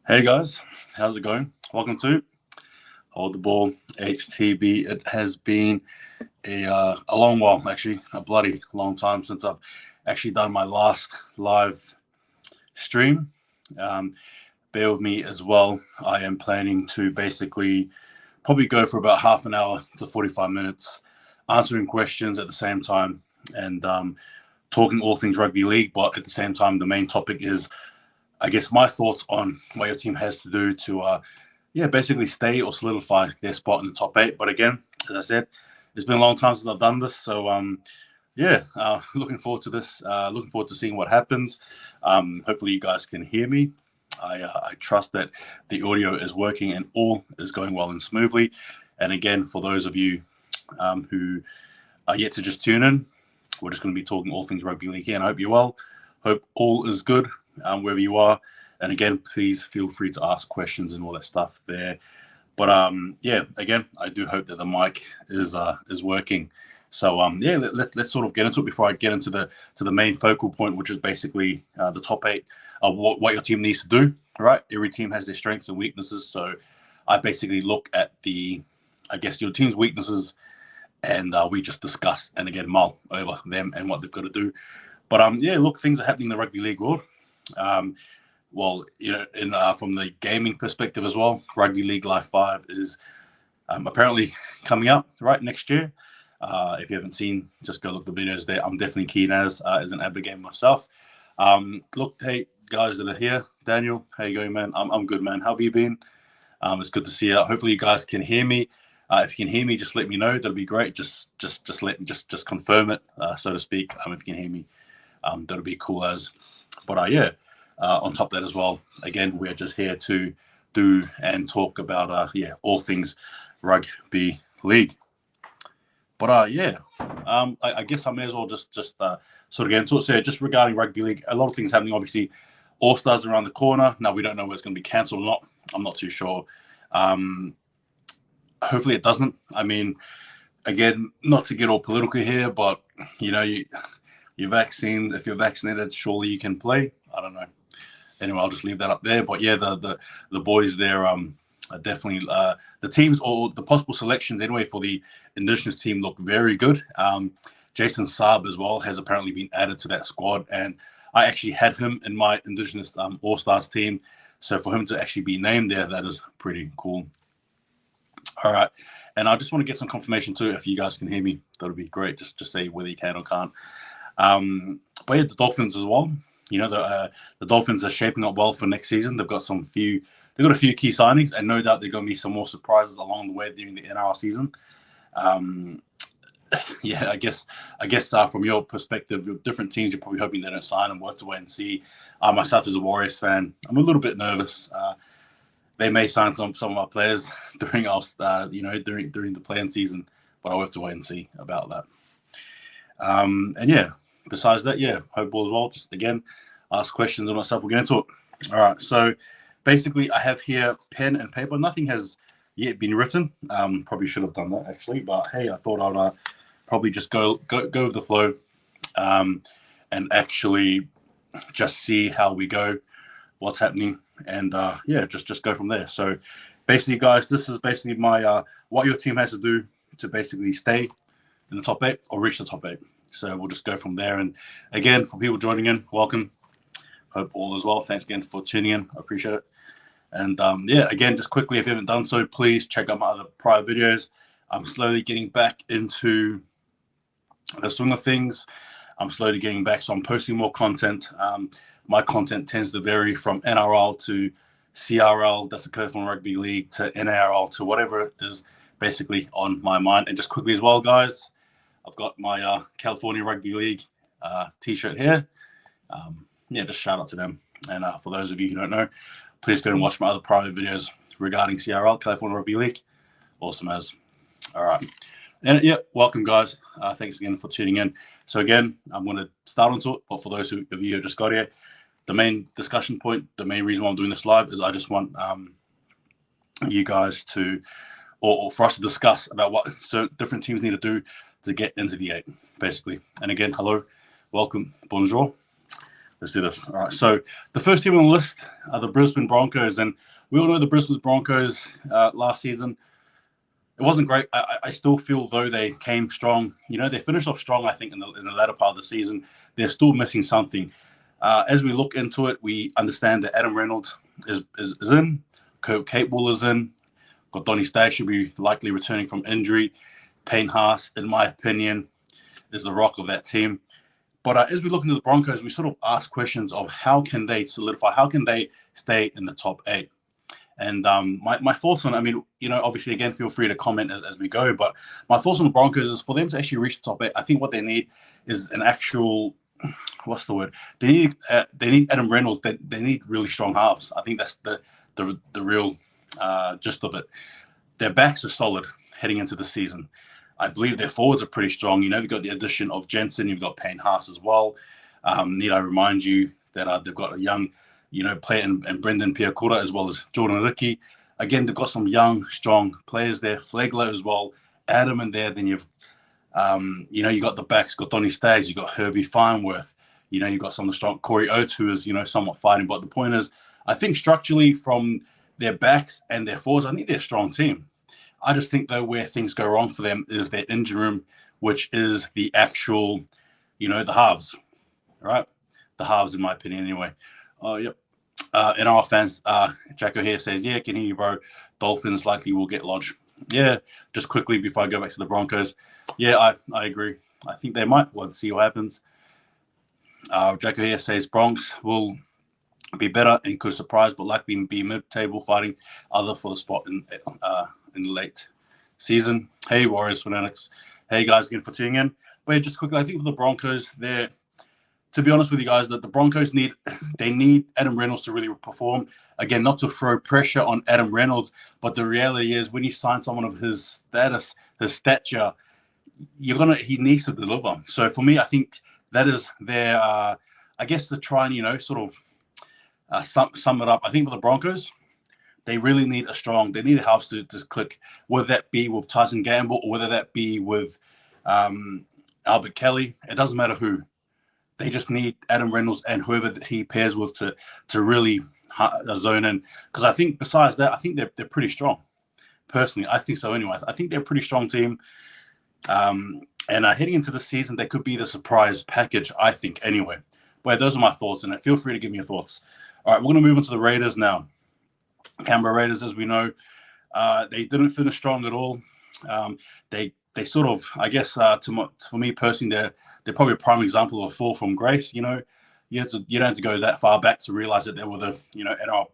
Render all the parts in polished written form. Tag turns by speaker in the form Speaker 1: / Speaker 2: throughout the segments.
Speaker 1: Hey guys, how's it going? Welcome to Hold the Ball HTB. It has been a long while, actually, a bloody long time since I've actually done my last live stream. Bear with me as well. I am planning to basically probably go for about half an hour to 45 minutes, answering questions at the same time and talking all things rugby league. But at the same time, the main topic is, I guess, my thoughts on what your team has to do to, basically stay or solidify their spot in the top 8. But again, as I said, it's been a long time since I've done this. So, looking forward to this. Looking forward to seeing what happens. Hopefully you guys can hear me. I trust that the audio is working and all is going well and smoothly. And again, for those of you who are yet to just tune in, we're just going to be talking all things rugby league here. And I hope you're well. Hope all is good wherever you are. And again, please feel free to ask questions and all that stuff there. But again, I do hope that the mic is working. So let's sort of get into it before I get into the main focal point, which is basically the top 8 of what your team needs to do. Right? Every team has their strengths and weaknesses. So I basically look at your team's weaknesses, and we just discuss and again mull over them and what they've got to do. But look, things are happening in the rugby league world. From the gaming perspective as well, Rugby League Live 5 is apparently coming up right next year. If you haven't seen, just go look at the videos there. I'm definitely keen as an avid gamer myself. Look, hey guys that are here, Daniel, how you going, man? I'm good, man. How have you been? It's good to see you. Hopefully you guys can hear me. If you can hear me, just let me know. That'll be great. Just confirm it, so to speak. If you can hear me, that'll be cool as. But on top of that as well, again, we're just here to do and talk about all things rugby league. But I guess I may as well just sort of get into it. So just regarding rugby league, a lot of things happening. Obviously, All Stars around the corner. Now we don't know whether it's going to be cancelled or not. I'm not too sure. Hopefully it doesn't. I mean, again, not to get all political here, but you're vaccinated. If you're vaccinated, surely you can play. I don't know. Anyway, I'll just leave that up there. But yeah, the boys there are definitely the teams or the possible selections anyway for the Indigenous team look very good. Jason Saab as well has apparently been added to that squad, and I actually had him in my Indigenous All Stars team. So for him to actually be named there, that is pretty cool. All right. And I just want to get some confirmation too. If you guys can hear me, that'll be great. Just say whether you can or can't. But yeah, the Dolphins as well. The Dolphins are shaping up well for next season. They've got a few key signings, and no doubt there are going to be some more surprises along the way during the NRL season. I guess from your perspective, your different teams, you're probably hoping they don't sign and we'll have to wait and see. Myself as a Warriors fan, I'm a little bit nervous. They may sign some of our players during our during the play-in season, but I'll have to wait and see about that. Besides that, hope all as well. Just again, ask questions on myself. We'll get into it. All right. So basically, I have here pen and paper. Nothing has yet been written. Probably should have done that actually, but hey, I thought I'd probably just go with the flow, and actually just see how we go, what's happening, and just go from there. So basically, guys, this is basically my what your team has to do to basically stay in the top 8 or reach the top 8. So we'll just go from there. And again, for people joining in, welcome. Hope all is well. Thanks again for tuning in. I appreciate it. And again, just quickly, if you haven't done so, please check out my other prior videos. I'm slowly getting back into the swing of things. I'm slowly getting back, so I'm posting more content. My content tends to vary from NRL to CRL, that's the Coastal Rugby League, to NRL, to whatever is basically on my mind. And just quickly as well, guys, I've got my California Rugby League t-shirt here. Just shout out to them. And for those of you who don't know, please go and watch my other private videos regarding CRL, California Rugby League. Awesome as. All right. And welcome, guys. Thanks again for tuning in. So again, I'm going to start onto it. But for those of you who just got here, the main discussion point, the main reason why I'm doing this live is I just want you guys to, or for us to discuss about what different teams need to do to get into the 8, basically. And again, hello, welcome, bonjour. Let's do this. All right. So the first team on the list are the Brisbane Broncos, and we all know the Brisbane Broncos last season. It wasn't great. I still feel though they came strong. They finished off strong. I think in the latter part of the season, they're still missing something. As we look into it, we understand that Adam Reynolds is in. Kurt Capewell is in. Donny Staggs should be likely returning from injury. Payne Haas, in my opinion, is the rock of that team. But as we look into the Broncos, we sort of ask questions of how can they solidify, how can they stay in the top 8? And my thoughts on, obviously, again, feel free to comment as we go. But my thoughts on the Broncos is for them to actually reach the top 8, I think what they need is an actual, what's the word? They need Adam Reynolds. They need really strong halves. I think that's the real gist of it. Their backs are solid heading into the season. I believe their forwards are pretty strong. You've got the addition of Jensen. You've got Payne Haas as well. Need I remind you that they've got a young, player and Brendan Piakura as well as Jordan Ricky. Again, they've got some young, strong players there. Flegler as well. Adam in there. Then you've, you got the backs. Got Donny Staggs. You've got Herbie Farnworth. You've got some of the strong Corey Oates, who is, somewhat fighting. But the point is, I think structurally from their backs and their forwards, I think they're a strong team. I just think, though, where things go wrong for them is their injury room, which is the actual, the halves, right? The halves, in my opinion, anyway. Oh, yep. And our fans, Jacko here says, yeah, can hear you, bro. Dolphins likely will get lodged. Yeah, just quickly before I go back to the Broncos. Yeah, I agree. I think they might. We'll see what happens. Jacko here says Bronx will be better and could surprise, but likely be mid-table fighting other for the spot in the late season. Hey, Warriors fanatics. Hey, guys, again for tuning in. But yeah, just quickly, I think for the Broncos, to be honest with you guys, that the Broncos need Adam Reynolds to really perform. Again, not to throw pressure on Adam Reynolds, but the reality is when you sign someone of his status, his stature, he needs to deliver. So for me, I think that is their, I guess, to try and, sort of sum it up. I think for the Broncos, they really need they need halves to click, whether that be with Tyson Gamble or whether that be with Albert Kelly. It doesn't matter who. They just need Adam Reynolds and whoever he pairs with to really zone in. Because I think besides that, I think they're pretty strong. Personally, I think so anyway. I think they're a pretty strong team. And heading into the season, they could be the surprise package, I think, anyway. But those are my thoughts on it. Feel free to give me your thoughts. All right, we're going to move on to the Raiders now. Canberra Raiders, as we know, they didn't finish strong at all. They sort of, I guess, for me personally, they're probably a prime example of a fall from grace. You don't have to go that far back to realize that they were the NRL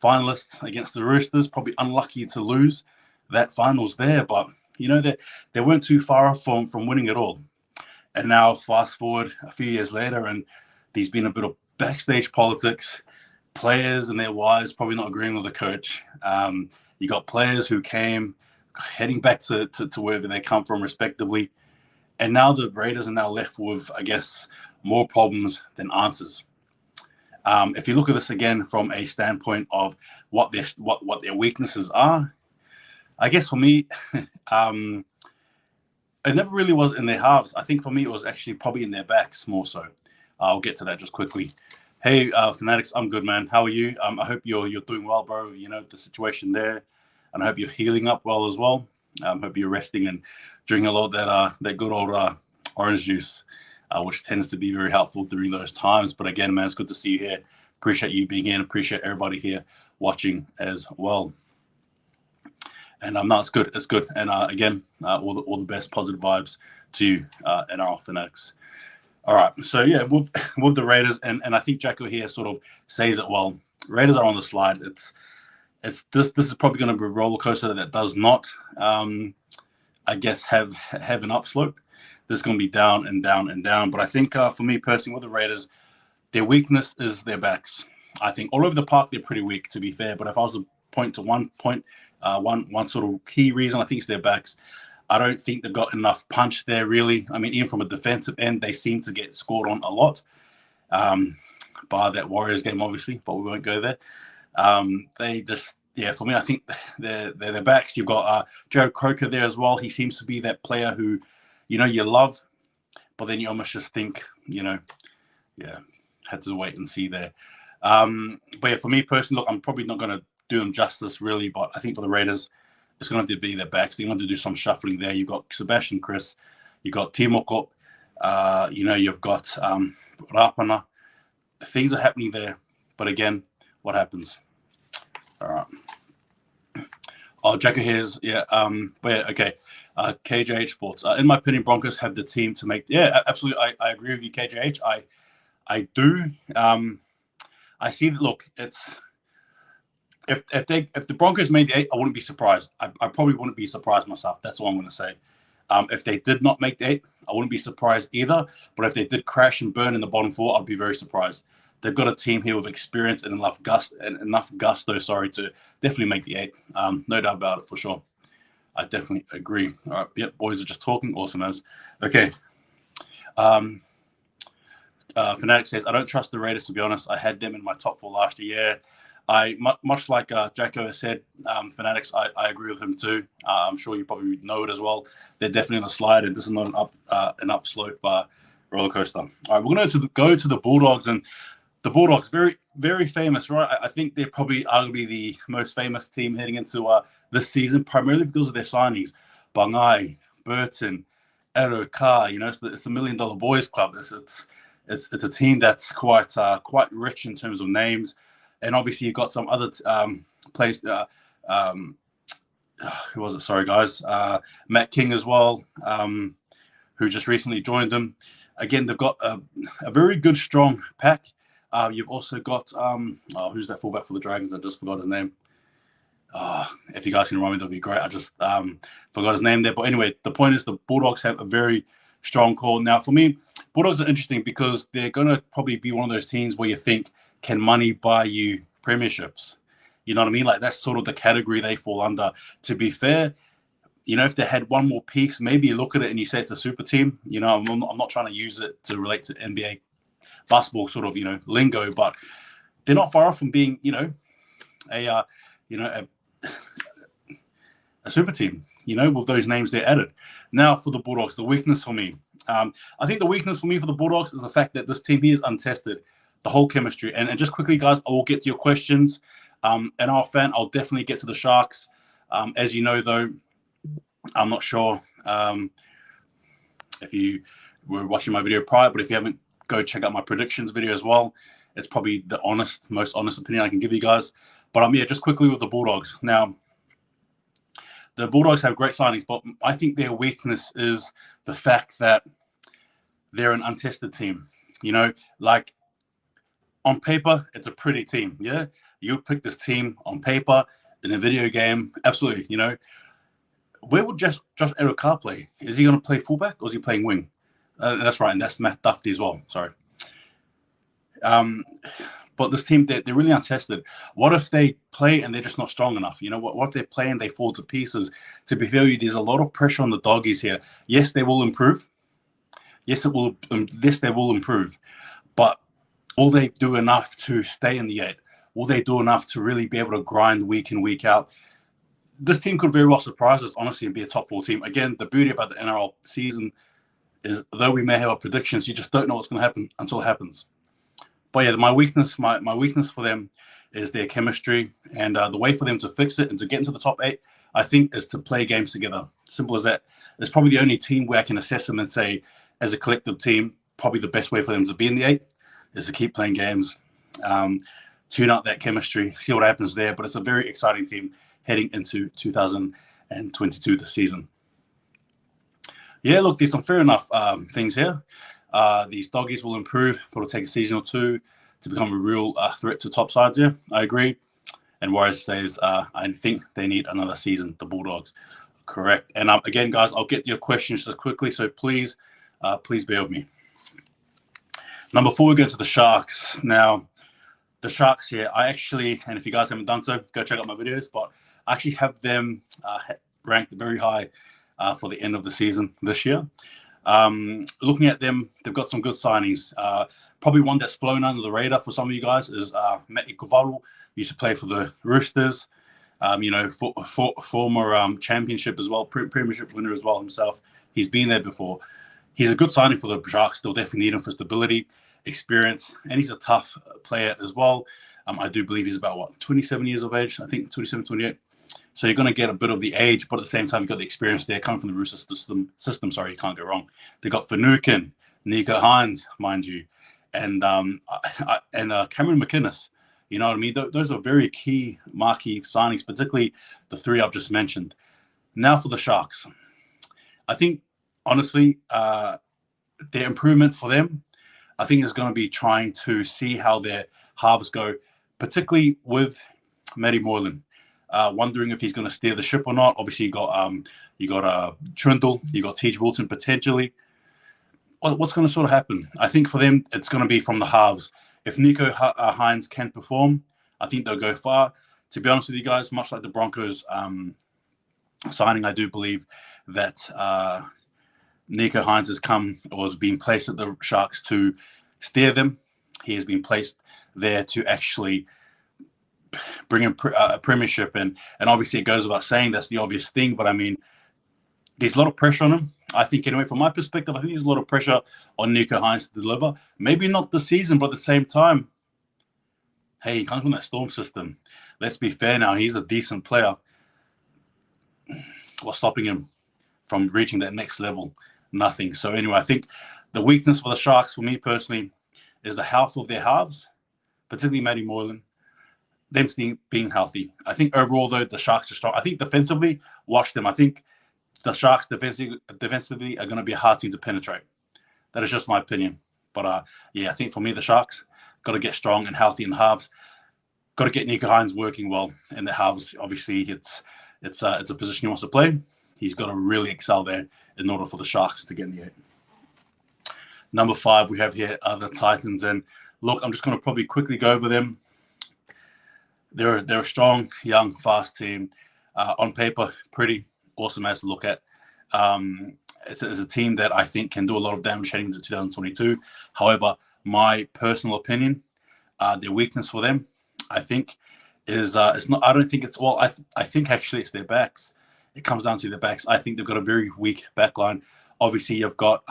Speaker 1: finalists against the Roosters. Probably unlucky to lose that finals there, but they weren't too far off from winning it all. And now fast forward a few years later, and there's been a bit of backstage politics. Players and their wives probably not agreeing with the coach. You got players who came heading back to wherever they come from, respectively. And now the Raiders are now left with, I guess, more problems than answers. If you look at this again from a standpoint of what their weaknesses are, I guess for me, it never really was in their halves. I think for me, it was actually probably in their backs more so. I'll get to that just quickly. Hey, fanatics, I'm good, man. How are you? I hope you're doing well, bro. The situation there, and I hope you're healing up well as well. Hope you're resting and drinking a lot of that good old orange juice, which tends to be very helpful during those times. But again, man, it's good to see you here. Appreciate you being here. Appreciate everybody here watching as well. And no, it's good. It's good. And again, all the best positive vibes to you and our fanatics. All right, so yeah, with the Raiders, and I think Jacko here sort of says it well. Raiders are on the slide. This is probably going to be a roller coaster that does not, I guess, have an upslope. This is going to be down and down and down. But I think for me personally, with the Raiders, their weakness is their backs. I think all over the park they're pretty weak, to be fair. But if I was to point to one sort of key reason, I think it's their backs. I don't think they've got enough punch there, really. I mean, even from a defensive end, they seem to get scored on a lot. By that Warriors game, obviously, but we won't go there. They just, for me, I think they're their backs. You've got Jared Croker there as well. He seems to be that player who, you love, but then you almost just think, had to wait and see there. But yeah, for me personally, look, I'm probably not going to do them justice really, but I think for the Raiders, it's going to have to be their backs. They want to do some shuffling there. You've got Sebastian Chris, you've got Timoko, you've got Rapana. Things are happening there, but again, what happens? All right. Oh, Jacko here's but yeah, okay. KJH Sports. In my opinion, Broncos have the team to make. Yeah, absolutely. I agree with you, KJH. I do. I see that. Look, it's if the Broncos made the 8, I wouldn't be surprised. I probably wouldn't be surprised myself. That's all I'm going to say. If they did not make the 8, I wouldn't be surprised either. But if they did crash and burn in the bottom 4, I'd be very surprised. They've got a team here with experience and enough gusto, to definitely make the 8. No doubt about it, for sure. I definitely agree. All right, yep, boys are just talking. Awesome as. Okay. Fanatic says, I don't trust the Raiders, to be honest. I had them in my top 4 last year. I much like Jacko has said, Fanatics, I agree with him too. I'm sure you probably know it as well. They're definitely on the slide, and this is not an upslope roller coaster. All right, we're going to go to the Bulldogs, and the Bulldogs, very, very famous, right? I think they're probably arguably the most famous team heading into this season, primarily because of their signings. Bangai, Burton, Ero Carr, it's the $1 Million Boys Club. It's a team that's quite rich in terms of names. And obviously you've got some other players. Who was it? Sorry, guys. Matt King as well, who just recently joined them. Again, they've got a very good, strong pack. You've also got who's that fullback for the Dragons? I just forgot his name. If you guys can remind me, that'd be great. I just forgot his name there. But anyway, the point is the Bulldogs have a very strong core. Now, for me, Bulldogs are interesting because they're going to probably be one of those teams where you think, can money buy you premierships? You know what I mean? Like, that's sort of the category they fall under. To be fair, if they had one more piece, maybe you look at it and you say it's a super team. I'm not trying to use it to relate to NBA basketball sort of, lingo, but they're not far off from being, a super team, with those names they added. Now for the Bulldogs, the weakness for me. I think the weakness for me for the Bulldogs is the fact that this team here is untested, the whole chemistry. And just quickly, guys, I will get to your questions. And I'll definitely get to the Sharks. As you know, though, I'm not sure if you were watching my video prior, but if you haven't, go check out my predictions video as well. It's probably the most honest opinion I can give you guys. But just quickly with the Bulldogs. Now, the Bulldogs have great signings, but I think their weakness is the fact that they're an untested team. Like on paper, it's a pretty team. Yeah, you pick this team on paper in a video game. Absolutely. Where would Josh Addo-Carr play? Is he going to play fullback or is he playing wing? That's right, and that's Matt Duffy as well. Sorry. But this team, they're really untested. What if they play and they're just not strong enough? What if they play and they fall to pieces? To be fair, there's a lot of pressure on the doggies here. Yes, they will improve. Yes, they will improve. But will they do enough to stay in the 8? Will they do enough to really be able to grind week in, week out? This team could very well surprise us, honestly, and be a top 4 team. Again, the beauty about the NRL season is, though we may have our predictions, you just don't know what's going to happen until it happens. But yeah, my weakness for them is their chemistry, and the way for them to fix it and to get into the top 8, I think, is to play games together. Simple as that. It's probably the only team where I can assess them and say, as a collective team, probably the best way for them to be in the 8 is to keep playing games, tune out that chemistry, see what happens there. But it's a very exciting team heading into 2022 this season. Yeah, look, there's some fair enough things here. These doggies will improve, but it'll take a season or 2 to become a real threat to top sides here. I agree. And Warriors says, I think they need another season, the Bulldogs. Correct. And again, guys, I'll get your questions just quickly, so please bear with me. Number 4, we go to the Sharks. Now, the Sharks here, I actually, and if you guys haven't done so, go check out my videos, but I actually have them ranked very high for the end of the season this year. Looking at them, they've got some good signings. Probably one that's flown under the radar for some of you guys is Matt Ikovalu. Used to play for the Roosters. Former championship as well, premiership winner as well himself. He's been there before. He's a good signing for the Sharks. They'll definitely need him for stability. experience, and he's a tough player as well. I do believe he's about, 27 years of age? I think 27, 28. So you're going to get a bit of the age, but at the same time, you've got the experience there coming from the Roosters system. Sorry, you can't go wrong. They got Finucane, Nico Hines, mind you, and Cameron McInnes. You know what I mean? Those are very key marquee signings, particularly the three I've just mentioned. Now for the Sharks. I think, honestly, their improvement for them, I think, is going to be trying to see how their halves go, particularly with Matty Moylan. Wondering if he's going to steer the ship or not. Obviously, you got Trindle, you got Teach Wilton potentially. What's going to sort of happen? I think for them, it's going to be from the halves. If Nico Hines can perform, I think they'll go far. To be honest with you guys, much like the Broncos signing, I do believe that Nico Hines has been placed at the Sharks to steer them. He has been placed there to actually bring a premiership, and obviously it goes without saying that's the obvious thing, but I mean, there's a lot of pressure on him. I think, anyway, from my perspective, I think there's a lot of pressure on Nico Hines to deliver. Maybe not this season, but at the same time, hey, he comes from that Storm system. Let's be fair now. He's a decent player. What's stopping him from reaching that next level? Nothing. So anyway, I think the weakness for the Sharks, for me personally, is the health of their halves, particularly Matty Moylan. Them being healthy. I think overall, though, the Sharks are strong. I think defensively, watch them. I think the Sharks defensively are going to be a hard team to penetrate. That is just my opinion. But yeah, I think for me, the Sharks got to get strong and healthy in the halves. Got to get Nico Hines working well in the halves. Obviously, it's a position he wants to play. He's got to really excel there in order for the Sharks to get in the 8. Number 5 we have here are the Titans. And look, I'm just going to probably quickly go over them. They're a strong, young, fast team. On paper, pretty awesome as to look at. It's a team that I think can do a lot of damage heading into 2022. However, my personal opinion, their weakness for them, I think, is it's not. I don't think it's well. I think actually it's their backs. It comes down to their backs. I think they've got a very weak back line. Obviously, you've got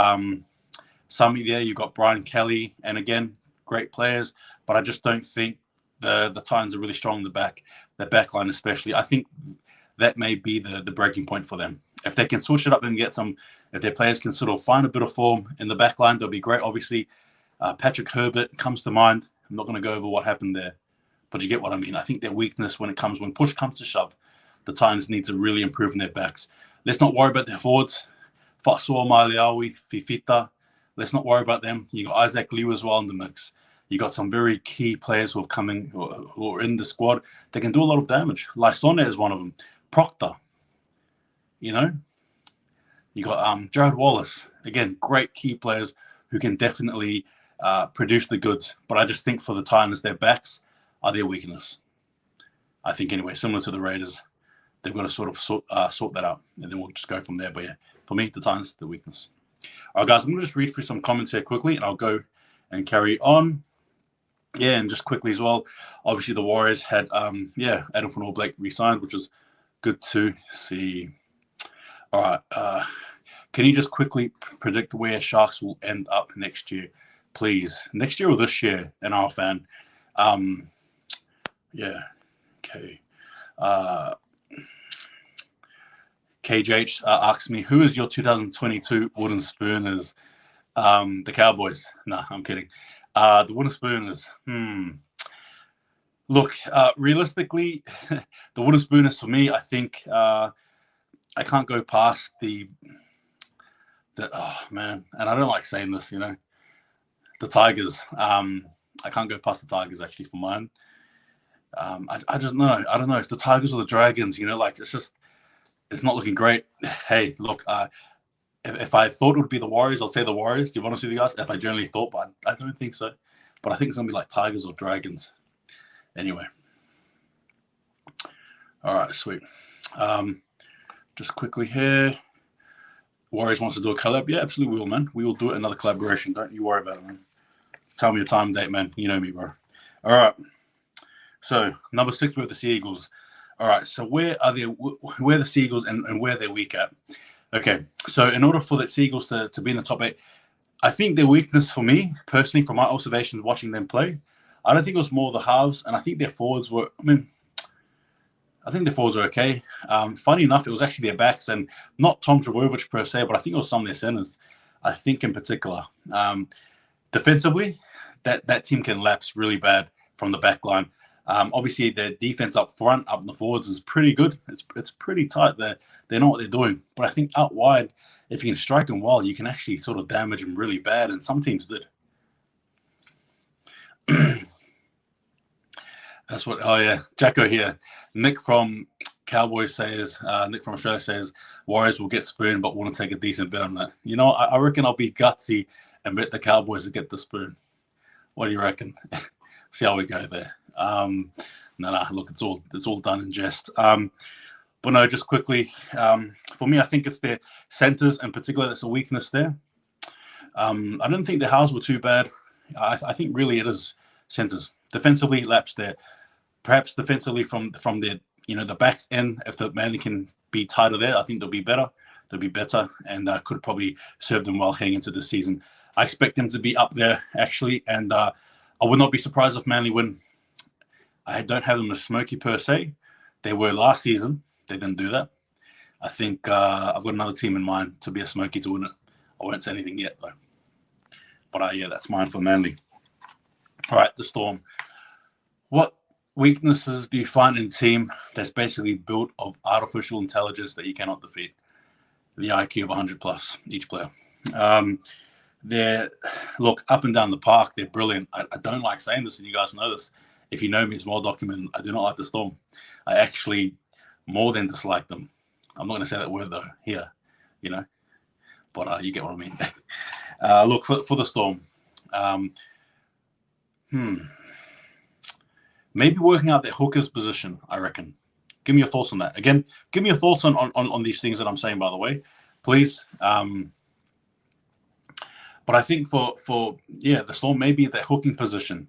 Speaker 1: Sammy there. You've got Brian Kelly, and again, great players. But I just don't think the Titans are really strong in the back line especially. I think that may be the breaking point for them. If they can switch it up and get if their players can sort of find a bit of form in the back line, they'll be great. Obviously, Patrick Herbert comes to mind. I'm not going to go over what happened there, but you get what I mean. I think their weakness when push comes to shove, the Titans need to really improve in their backs. Let's not worry about their forwards. Fasua Maliawi, Fifita. Let's not worry about them. You got Isaac Liu as well in the mix. You got some very key players who have come in, who are in the squad. They can do a lot of damage. Lysone is one of them. Proctor. You know? You got Jared Wallace. Again, great key players who can definitely produce the goods. But I just think for the Titans, their backs are their weakness. I think anyway, similar to the Raiders, they've got to sort of sort that out. And then we'll just go from there. But yeah, for me, the Titans, the weakness. All right, guys, I'm going to just read through some comments here quickly, and I'll go and carry on. Yeah, and just quickly as well, obviously the Warriors had, Adam Fanor Blake re-signed, which was good to see. All right, can you just quickly predict where Sharks will end up next year, please? Next year or this year, in our fan? Yeah, okay. KJH asks me, who is your 2022 Wooden Spooners? The Cowboys. Nah, I'm kidding. The Wooden Spooners. Look, realistically, the Wooden Spooners for me, I think I can't go past the oh man, and I don't like saying this, you know, the Tigers. I can't go past the Tigers actually for mine. I just know. I don't know if the Tigers or the Dragons, you know, like it's not looking great. Hey, look, if I thought it would be the Warriors, I'll say the Warriors. Do you want to see the guys? If I generally thought, but I don't think so. But I think it's going to be like Tigers or Dragons. Anyway. All right, sweet. Just quickly here. Warriors wants to do a collab. Yeah, absolutely we will, man. We will do another collaboration. Don't you worry about it, man. Tell me your time and date, man. You know me, bro. All right. So, number 6, we have the Sea Eagles. All right, so where are the Sea Eagles and where they're weak at? Okay, so in order for the Sea Eagles to be in the top 8, I think their weakness for me, personally, from my observations watching them play, I don't think it was more the halves, and I think their forwards were, I think the forwards are okay. Funny enough, it was actually their backs, and not Tom Trbojevic per se, but I think it was some of their centers. I think in particular. Defensively, that team can lapse really bad from the back line. Obviously, their defense up front, up in the forwards, is pretty good. It's pretty tight. They know what they're doing. But I think out wide, if you can strike them well, you can actually sort of damage them really bad, and some teams did. That's what. Oh yeah, Jacko here. Nick from Cowboys says. Nick from Australia says Warriors will get spoon, but want to take a decent bet on that. You know, I reckon I'll be gutsy and bet the Cowboys to get the spoon. What do you reckon? See how we go there. No, look, it's all done in jest. But no, just quickly, for me, I think it's their centers in particular that's a weakness there. I don't think the halves were too bad. I think really it is centers. Defensively, laps there. Perhaps defensively from their, the backs end, if the Manly can be tighter there, I think they'll be better. They'll be better, and could probably serve them well heading into the season. I expect them to be up there, actually, and I would not be surprised if Manly win. I don't have them as smoky per se. They were last season. They didn't do that. I think I've got another team in mind to be a smoky to win it. I won't say anything yet, though. But yeah, that's mine for Manly. All right, the Storm. What weaknesses do you find in a team that's basically built of artificial intelligence that you cannot defeat? The IQ of 100 plus, each player. Look, up and down the park, they're brilliant. I don't like saying this, and you guys know this. If you know me, it's well documented. I do not like the Storm. I actually more than dislike them. I'm not going to say that word, though, here, But you get what I mean. Look, for the Storm. Maybe working out their hooker's position, I reckon. Give me your thoughts on that. Again, give me your thoughts on these things that I'm saying, by the way, please. But I think for the Storm, maybe their hooking position,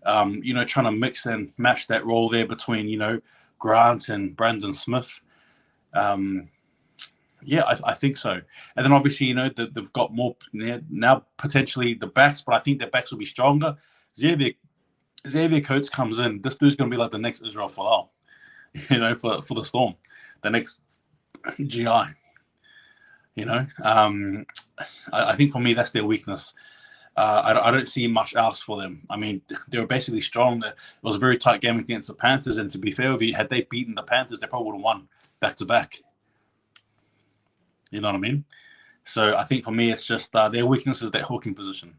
Speaker 1: trying to mix and match that role there between, Grant and Brandon Smith. I think so. And then obviously, they've got more now potentially the backs, but I think their backs will be stronger. Xavier Coates comes in. This dude's going to be like the next Israel Folau, for the Storm, the next GI. I think for me that's their weakness. I don't see much else for them. I mean, they were basically strong. It was a very tight game against the Panthers, and to be fair with you, had they beaten the Panthers, they probably would have won back to back. You know what I mean? So I think for me, it's just their weakness is their hooking position.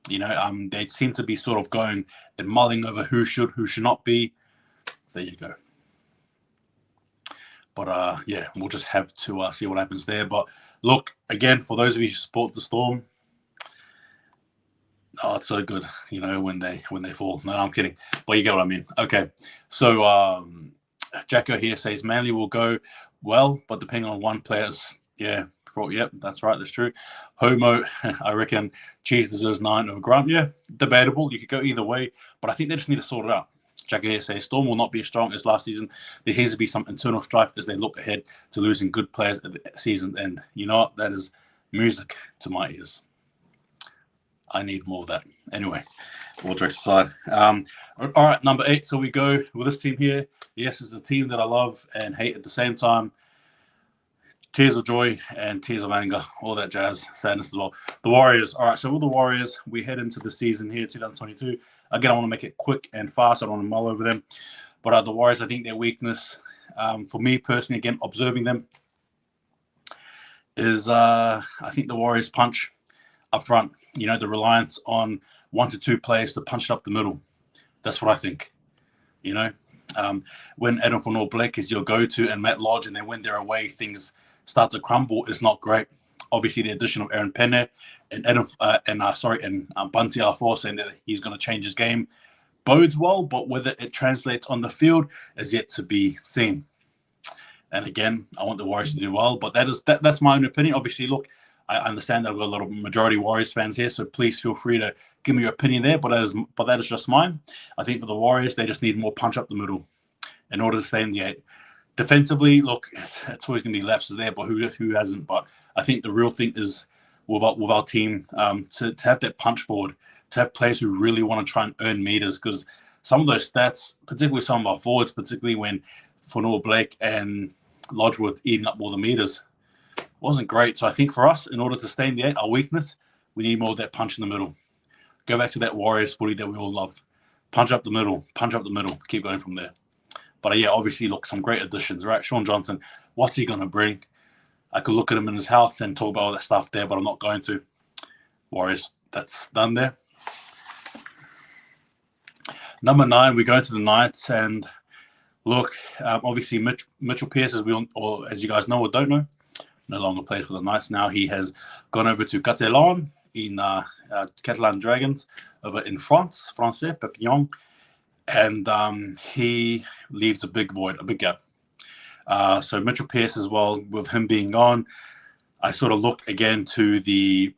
Speaker 1: They seem to be sort of going and mulling over who should not be. There you go. But we'll just have to see what happens there. But look, again, for those of you who support the Storm, it's so good, when they fall. No, I'm kidding. Well, you get what I mean. Okay, so Jacko here says Manly will go well, but depending on one player's yep, that's right, that's true. Homo, I reckon Cheese deserves 9 over Grant. Yeah, debatable. You could go either way, but I think they just need to sort it out. Jacko here says Storm will not be as strong as last season. There seems to be some internal strife as they look ahead to losing good players at the season's end. You know what? That is music to my ears. I need more of that. Anyway, all jokes aside. All right, number 8. So we go with this team here. Yes, it's a team that I love and hate at the same time. Tears of joy and tears of anger, all that jazz, sadness as well. The Warriors. All right, so with the Warriors, we head into the season here, 2022. Again, I want to make it quick and fast. I don't want to mull over them. But the Warriors, I think their weakness, for me personally, again, observing them, is I think the Warriors punch up front. The reliance on 1 to 2 players to punch it up the middle. That's what I think. When Adam Fanor-Blake is your go-to and Matt Lodge, and then when they're away, things start to crumble. It's not great. Obviously, the addition of Aaron Penne and Bunty Alfor saying that he's going to change his game bodes well, but whether it translates on the field is yet to be seen. And again, I want the Warriors to do well, but that's my own opinion. Obviously, look, I understand that I've got a lot of majority Warriors fans here, so please feel free to give me your opinion there, but that is just mine. I think for the Warriors, they just need more punch up the middle in order to stay in the 8. Defensively, look, it's always going to be lapses there, but who hasn't? But I think the real thing is with our team, to have that punch forward, to have players who really want to try and earn meters, because some of those stats, particularly some of our forwards, particularly when Fonua Blake and Lodge were eating up all the meters, wasn't great. So I think for us, in order to stay in the 8, our weakness, we need more of that punch in the middle. Go back to that Warriors footy that we all love. Punch up the middle, keep going from there. But yeah, obviously, look, some great additions, right? Sean Johnson, what's he going to bring? I could look at him in his health and talk about all that stuff there, but I'm not going to. Warriors, that's done there. Number 9, we go to the Knights, and look, obviously Mitchell Pearce, as you guys know or don't know, no longer plays for the Knights now. He has gone over to Catalan in Catalan Dragons over in France, Francais, Papillon, and he leaves a big void, a big gap. So Mitchell Pearce as well, with him being gone, I sort of look again to the,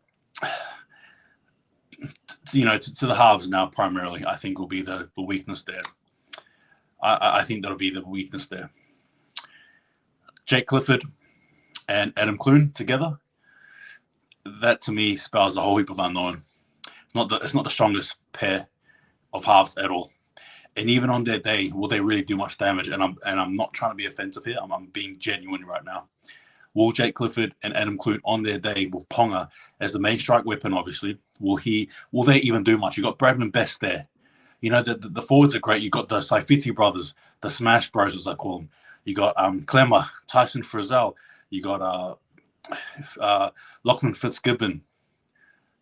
Speaker 1: to the halves now primarily. I think will be the weakness there. I think that'll be the weakness there. Jake Clifford and Adam Clune together, that to me spells a whole heap of unknown. It's not the strongest pair of halves at all. And even on their day, will they really do much damage? And I'm not trying to be offensive here. I'm being genuine right now. Will Jake Clifford and Adam Clune on their day with Ponga as the main strike weapon, obviously, will they even do much? You got Bradman Best there. The forwards are great. You got the Saifiti brothers, the Smash Bros, as I call them. You got Clemmer, Tyson Frizzell. You got Lachlan Fitzgibbon.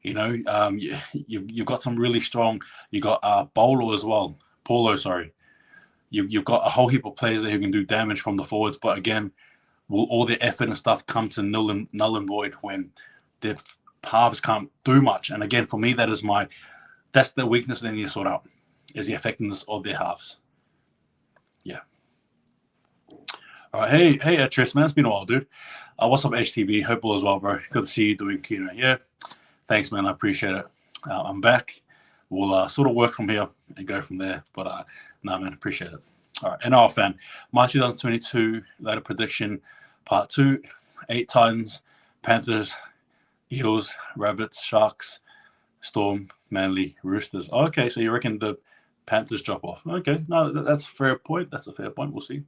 Speaker 1: You've got some really strong. You got Paulo as well. You've got a whole heap of players there who can do damage from the forwards. But again, will all the effort and stuff come to null and void when their halves can't do much? And again, for me, that's the weakness they need to sort out, is the effectiveness of their halves. Yeah. All right. Hey, Tris, man. It's been a while, dude. What's up, HTB? Hope all is well, bro. Good to see you doing QnA. Yeah. Thanks, man. I appreciate it. I'm back. We'll sort of work from here and go from there. But no, man, appreciate it. All right. NR fan. March 2022, later prediction, part 2. 8 Titans, Panthers, Eels, Rabbits, Sharks, Storm, Manly, Roosters. Okay, so you reckon the Panthers drop off? Okay, no, that's a fair point. We'll see.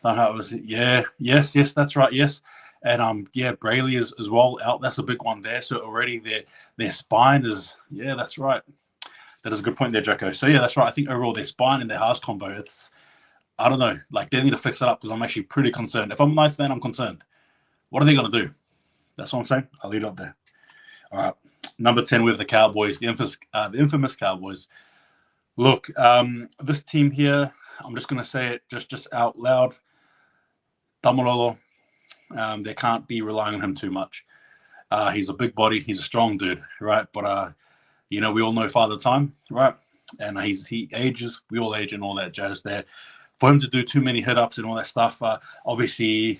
Speaker 1: How was it? Yeah, yes, that's right. Yes, and Brayley is as well out. That's a big one there. So already their spine is, yeah, that's right. That is a good point there, Jacko. So yeah, that's right. I think overall their spine and their halves combo, I don't know. Like, they need to fix it up, because I'm actually pretty concerned. If I'm a Knights fan, I'm concerned. What are they going to do? That's what I'm saying. I'll leave it up there. All right. Number 10, we have the Cowboys, the infamous Cowboys. Look, this team here, I'm just going to say it just out loud. Tamalolo, they can't be relying on him too much. He's a big body. He's a strong dude, right? But, we all know Father Time, right? And he ages. We all age and all that jazz there. For him to do too many hit-ups and all that stuff, obviously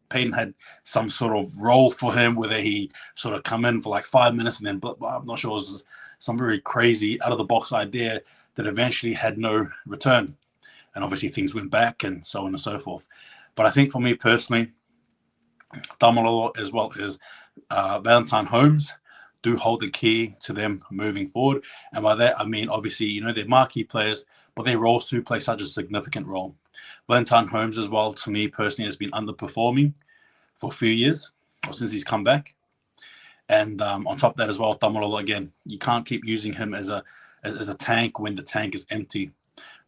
Speaker 1: Payton had some sort of role for him, whether he sort of come in for like 5 minutes and then, I'm not sure, it was some very crazy out-of-the-box idea that eventually had no return. And obviously things went back and so on and so forth. But I think for me personally, Tamalolo as well as Valentine Holmes do hold the key to them moving forward. And by that, I mean, obviously, they're marquee players, but their roles do play such a significant role. Valentine Holmes as well, to me personally, has been underperforming for a few years, or since he's come back. And on top of that as well, Tamalolo, again, you can't keep using him as a tank when the tank is empty.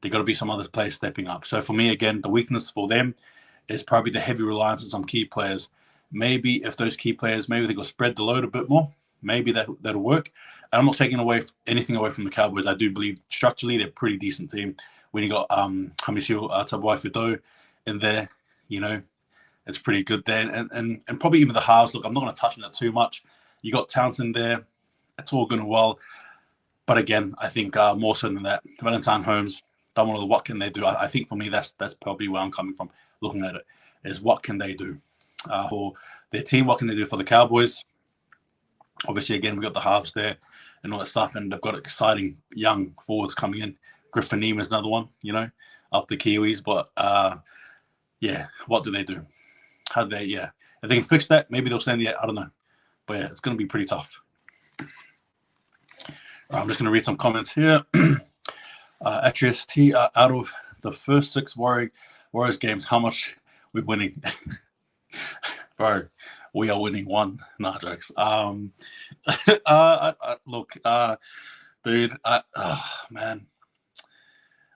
Speaker 1: There got to be some other players stepping up. So for me, again, the weakness for them is probably the heavy reliance on some key players. Maybe if those key players, maybe they could spread the load a bit more. Maybe that'll work. And I'm not taking anything away from the Cowboys. I do believe structurally they're a pretty decent team. When you got Hamisio Tabuai-Fidow in there, it's pretty good there. And probably even the halves. Look, I'm not going to touch on that too much. You got Townsend there. It's all going well. But again, I think more so than that, Valentine Holmes, Tamalolo, what can they do? I think for me, that's probably where I'm coming from looking at it, is what can they do for their team? What can they do for the Cowboys? Obviously, again, we got the halves there and all that stuff, and they've got exciting young forwards coming in. Griffin Neem is another one, up the Kiwis. But, what do they do? How do they, if they can fix that, maybe they'll stay in the, I don't know. But yeah, it's going to be pretty tough. I'm just going to read some comments here. HTT, out of the first 6 Warriors games, how much we're winning? Bro, we are winning 1. Nah, jokes. Look, dude, man,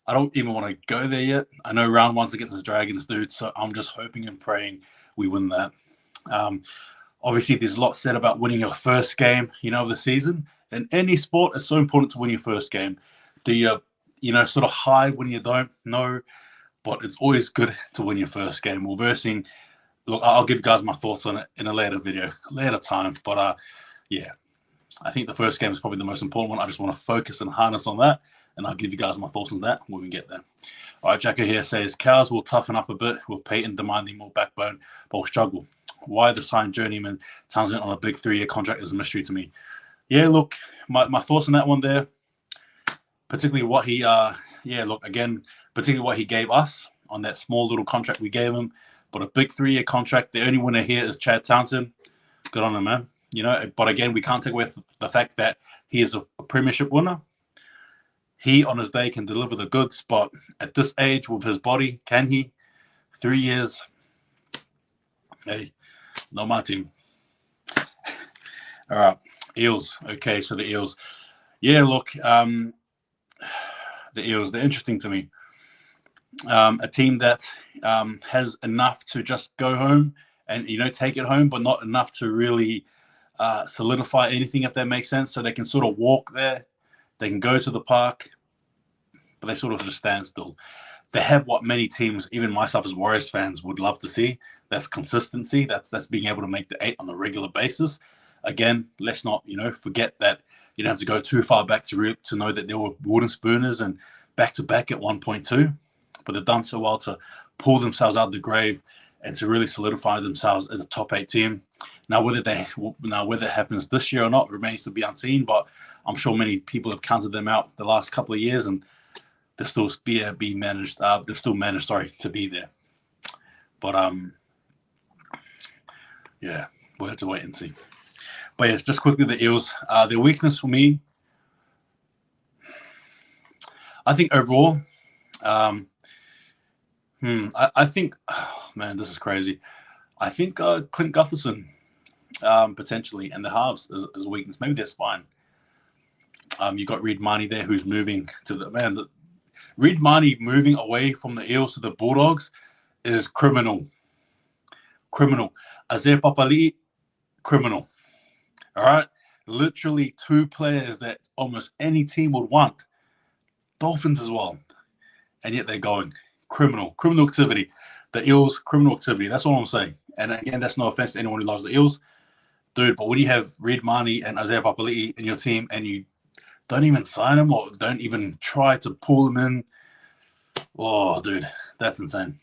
Speaker 1: I don't even want to go there yet. I know round 1's against the Dragons, dude, so I'm just hoping and praying we win that. Obviously, there's a lot said about winning your first game, of the season. In any sport, it's so important to win your first game. Do you, sort of hide when you don't? No, but it's always good to win your first game. Well, versing, look, I'll give you guys my thoughts on it in a later video, later time. But yeah, I think the first game is probably the most important one. I just want to focus and harness on that, and I'll give you guys my thoughts on that when we get there. All right, Jacko here says, Cows will toughen up a bit with Peyton demanding more backbone, but will struggle. Why the signed journeyman Townsend on a big 3-year contract is a mystery to me. Yeah, look, my thoughts on that one there, particularly what he, particularly what he gave us on that small little contract we gave him, but a big 3-year contract. The only winner here is Chad Townsend. Good on him, man. But again, we can't take away the fact that he is a premiership winner. He, on his day, can deliver the goods, but at this age, with his body, can he? 3 years. Hey, not my team. All right. Eels. Okay, so the Eels. Yeah, look, the Eels, they're interesting to me. A team that has enough to just go home and, take it home, but not enough to really solidify anything, if that makes sense. So they can sort of walk there. They can go to the park, but they sort of just stand still. They have what many teams, even myself as Warriors fans, would love to see. That's consistency. That's being able to make the 8 on a regular basis. Again, let's not, forget that you don't have to go too far back to know that there were wooden spooners and back-to-back at 1.2. But they've done so well to pull themselves out of the grave and to really solidify themselves as a top 8 team. Now, whether it happens this year or not remains to be unseen, but I'm sure many people have counted them out the last couple of years, and they've still managed to be there. But yeah, we'll have to wait and see. But yes, just quickly, the Eels. Their weakness for me, I think overall, I think, man, this is crazy. I think Clint Gutherson potentially, and the halves is a weakness. Maybe their spine. You got Reed Marnie there, who's moving to the Reed Marnie moving away from the Eels to the Bulldogs is criminal. Criminal. Azir Papali'i, criminal. All right? Literally 2 players that almost any team would want. Dolphins as well. And yet they're going. Criminal activity. The Eels, criminal activity. That's all I'm saying. And again, that's no offense to anyone who loves the Eels. Dude, but when you have Reed Marnie and Azir Papali'i in your team and you don't even sign them or don't even try to pull them in, oh, dude, that's insane.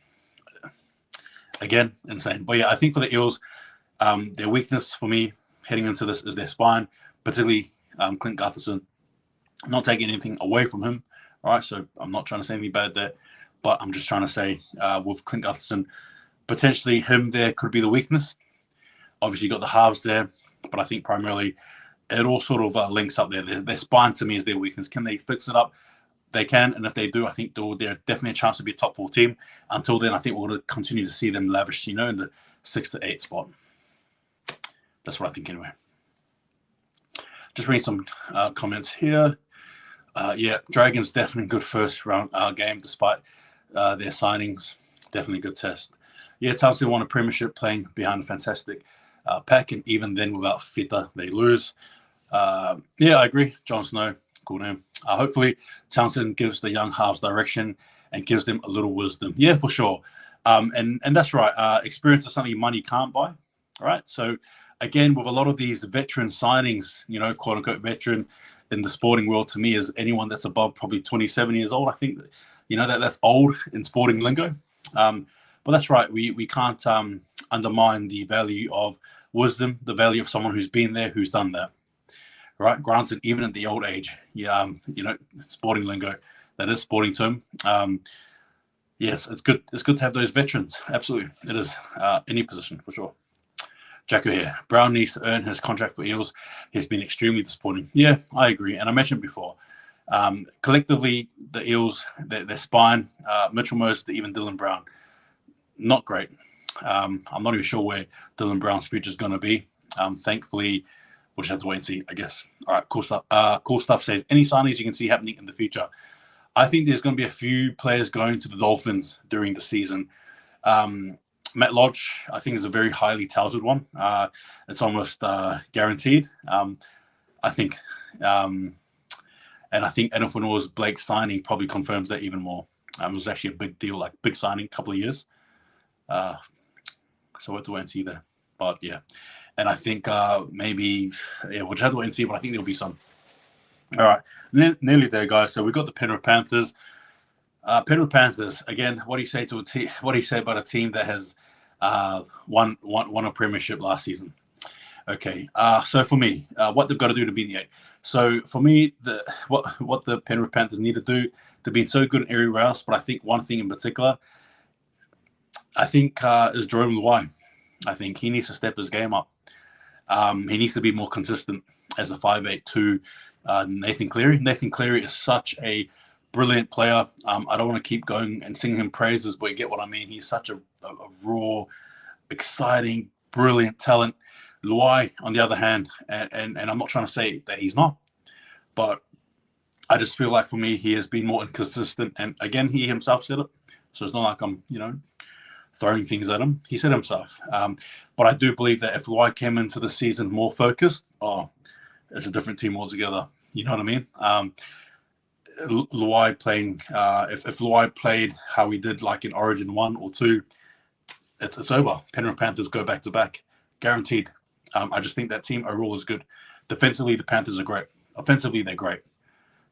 Speaker 1: Again, insane. But yeah, I think for the Eels, their weakness for me heading into this is their spine, particularly Clint Gutherson. I'm not taking anything away from him, all right? So I'm not trying to say anything bad there, but I'm just trying to say with Clint Gutherson, potentially him there could be the weakness. Obviously, you got the halves there, but I think primarily it all sort of links up there. Their spine, to me, is their weakness. Can they fix it up? They can, and if they do, I think they're definitely a chance to be a top 4 team. Until then, I think we're going to continue to see them lavish, in the 6 to 8 spot. That's what I think anyway. Just reading some comments here. Yeah, Dragons definitely good first round game despite their signings. Definitely good test. Yeah, Townsend won a premiership playing behind a fantastic pack, and even then without Feta, they lose. Yeah, I agree. Jon Snow, cool name. Hopefully, Townsend gives the young halves direction and gives them a little wisdom. Yeah, for sure. And that's right. Experience is something money can't buy. Right. So again, with a lot of these veteran signings, quote unquote veteran in the sporting world, to me is anyone that's above probably 27 years old. I think, that's old in sporting lingo. But that's right. We can't undermine the value of wisdom, the value of someone who's been there, who's done that. Right. Granted, even at the old age, sporting lingo, that is sporting term. Yes, it's good. It's good to have those veterans. Absolutely. It is any position for sure. Jacko here. Brown needs to earn his contract for Eels. He's been extremely disappointing. Yeah, I agree. And I mentioned before, collectively, the Eels, their spine, Mitchell Moses to even Dylan Brown, not great. I'm not even sure where Dylan Brown's future is going to be. Thankfully, we'll just have to wait and see, I guess. All right, cool stuff. Cool stuff says, any signings you can see happening in the future? I think there's going to be a few players going to the Dolphins during the season. Matt Lodge, I think, is a very highly touted one. It's almost guaranteed. I think, and I think Adam Whanua's Blake signing probably confirms that even more. It was actually a big deal, like big signing, a couple of years. So we'll have to wait and see there. But yeah, and I think maybe, yeah, we'll just have to wait and see, but I think there'll be some. All right, nearly there, guys. So we got the Penrith Panthers. Penrith Panthers, again, what do you say to a team? What do you say about a team that has won a premiership last season? Okay, so for me, what they've got to do to be in the 8. So for me, what the Penrith Panthers need to do, they've been so good in everywhere else, but I think one thing in particular, I think is Jerome Luai. I think he needs to step his game up. He needs to be more consistent as a 5'8" to Nathan Cleary. Nathan Cleary is such a brilliant player. I don't want to keep going and singing him praises, but you get what I mean. He's such a raw, exciting, brilliant talent. Luai, on the other hand, and I'm not trying to say that he's not, but I just feel like for me, he has been more inconsistent. And again, he himself said it. So it's not like I'm, throwing things at him. He said himself. But I do believe that if Luai came into the season more focused, it's a different team altogether. You know what I mean? Luai playing, if Luai played how he did like in Origin 1 or 2, it's over. Penrith Panthers go back to back. Guaranteed. I just think that team overall is good. Defensively, the Panthers are great. Offensively, they're great.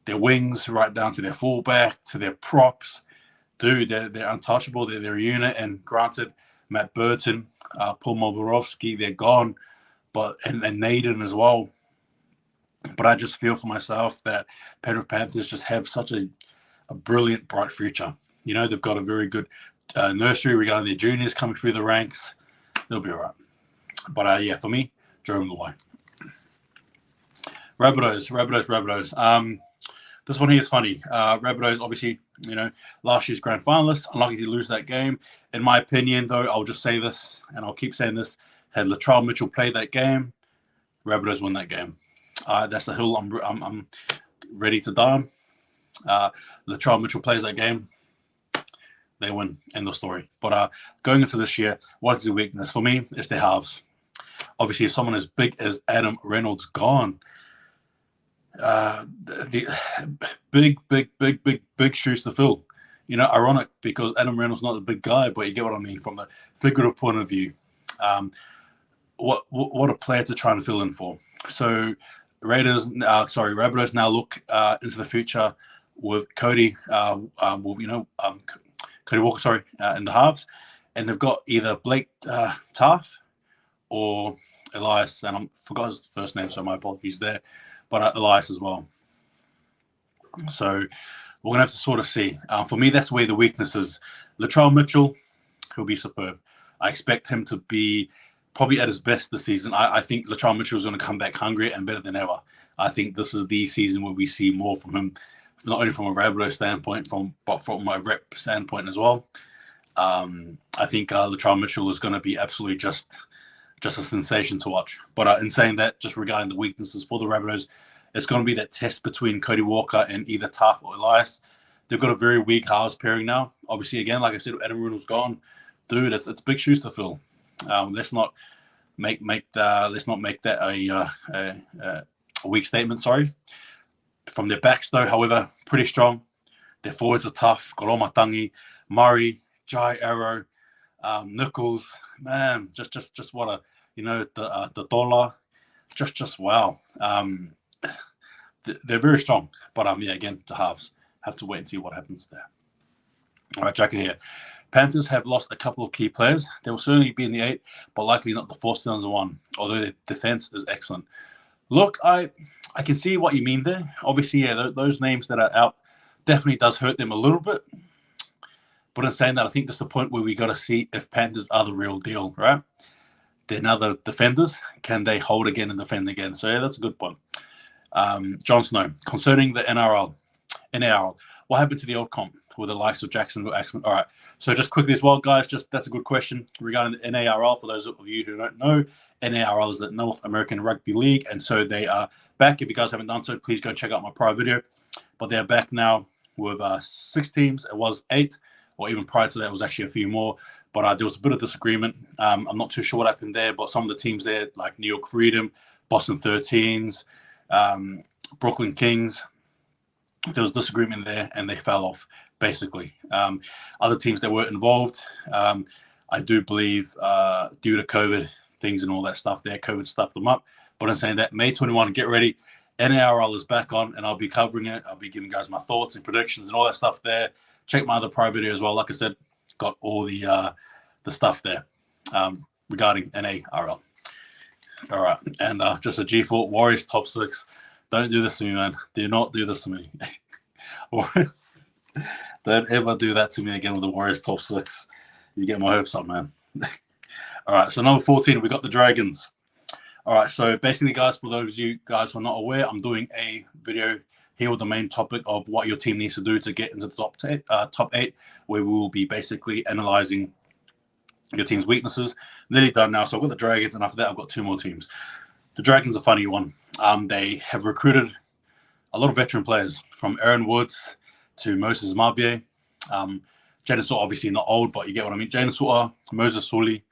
Speaker 1: Their wings, right down to their fullback, to their props, dude, they're untouchable. They're a unit. And granted, Matt Burton, Paul Moborowski, they're gone, and Naden as well. But I just feel for myself that Penrith Panthers just have such a brilliant, bright future. They've got a very good nursery regarding their juniors coming through the ranks. They'll be all right. But yeah, for me, Jerome Luai. Rabbitohs. This one here is funny. Rabbitohs, obviously, last year's grand finalists, unlucky to lose that game. In my opinion, though, I'll just say this, and I'll keep saying this. Had Latrell Mitchell played that game, Rabbitohs win that game. That's the hill I'm ready to die on. Latrell Mitchell plays that game, they win. End of story. But going into this year, what is the weakness? For me, it's their halves. Obviously, if someone as big as Adam Reynolds gone, the big shoes to fill. Ironic because Adam Reynolds not a big guy, but you get what I mean from a figurative point of view. What a player to try and fill in for. So Rabbitohs now look into the future with Cody, Cody Walker, in the halves, and they've got either Blake Taaffe or Elias, and I forgot his first name, so my apologies there, but Elias as well. So we're gonna have to sort of see. For me, that's where the weakness is. Latrell Mitchell, he'll be superb. I expect him to be probably at his best this season. I think Latrell Mitchell is going to come back hungry and better than ever. I think this is the season where we see more from him, not only from a Rabbitoh standpoint, but from a rep standpoint as well. I think Latrell Mitchell is going to be absolutely just a sensation to watch. But in saying that, just regarding the weaknesses for the Rabbitohs, it's going to be that test between Cody Walker and either Taaffe or Elias. They've got a very weak halves pairing now. Obviously, again, like I said, Adam Reynolds gone. Dude, it's big shoes to fill. Let's not make that a weak statement. Sorry. From their backs, though, however, pretty strong. Their forwards are tough. Kolomatangi, Murray, Jai Arrow, Nichols. Man, just what a the dollar. Just wow. They're very strong. But yeah, again, the halves have to wait and see what happens there. All right, Jackie here. Panthers have lost a couple of key players. They will certainly be in the 8, but likely not the 4-1, although their defense is excellent. Look, I can see what you mean there. Obviously, yeah, those names that are out definitely does hurt them a little bit. But in saying that, I think that's the point where we got to see if Panthers are the real deal, right? they're now the defenders. Can they hold again and defend again? So yeah, that's a good point. John Snow, concerning the NARL, what happened to the old comp with the likes of Jacksonville, Axman? All right, so just quickly as well, guys, that's a good question regarding the NARL. For those of you who don't know, NARL is the North American Rugby League, and so they are back. If you guys haven't done so, please go check out my prior video. But they're back now with 6 teams. It was 8, or even prior to that, it was actually a few more. But there was a bit of disagreement. I'm not too sure what happened there, but some of the teams there, like New York Freedom, Boston 13s, Brooklyn Kings, there was disagreement there, and they fell off, basically. Other teams that were involved, I do believe, due to COVID things and all that stuff there, COVID stuffed them up. But I'm saying that May 21, get ready. NARL is back on, and I'll be covering it. I'll be giving guys my thoughts and predictions and all that stuff there. Check my other prior video as well. Like I said, got all the stuff there regarding NARL. All right, and just a G4 Warriors top 6. Don't do this to me, man. Do not do this to me. Don't ever do that to me again with the Warriors top 6. You get my hopes up, man. All right, so number 14, we got the Dragons. All right, so basically, guys, for those of you guys who are not aware, I'm doing a video here with the main topic of what your team needs to do to get into the top 8, where we will be basically analyzing your team's weaknesses. Nearly done now. So I've got the Dragons, and after that, I've got 2 more teams. The Dragons are a funny one. They have recruited a lot of veteran players, from Aaron Woods to Moses Mabie. Jaden Sutter, obviously not old, but you get what I mean. Jaden Sutter, Moses Suli.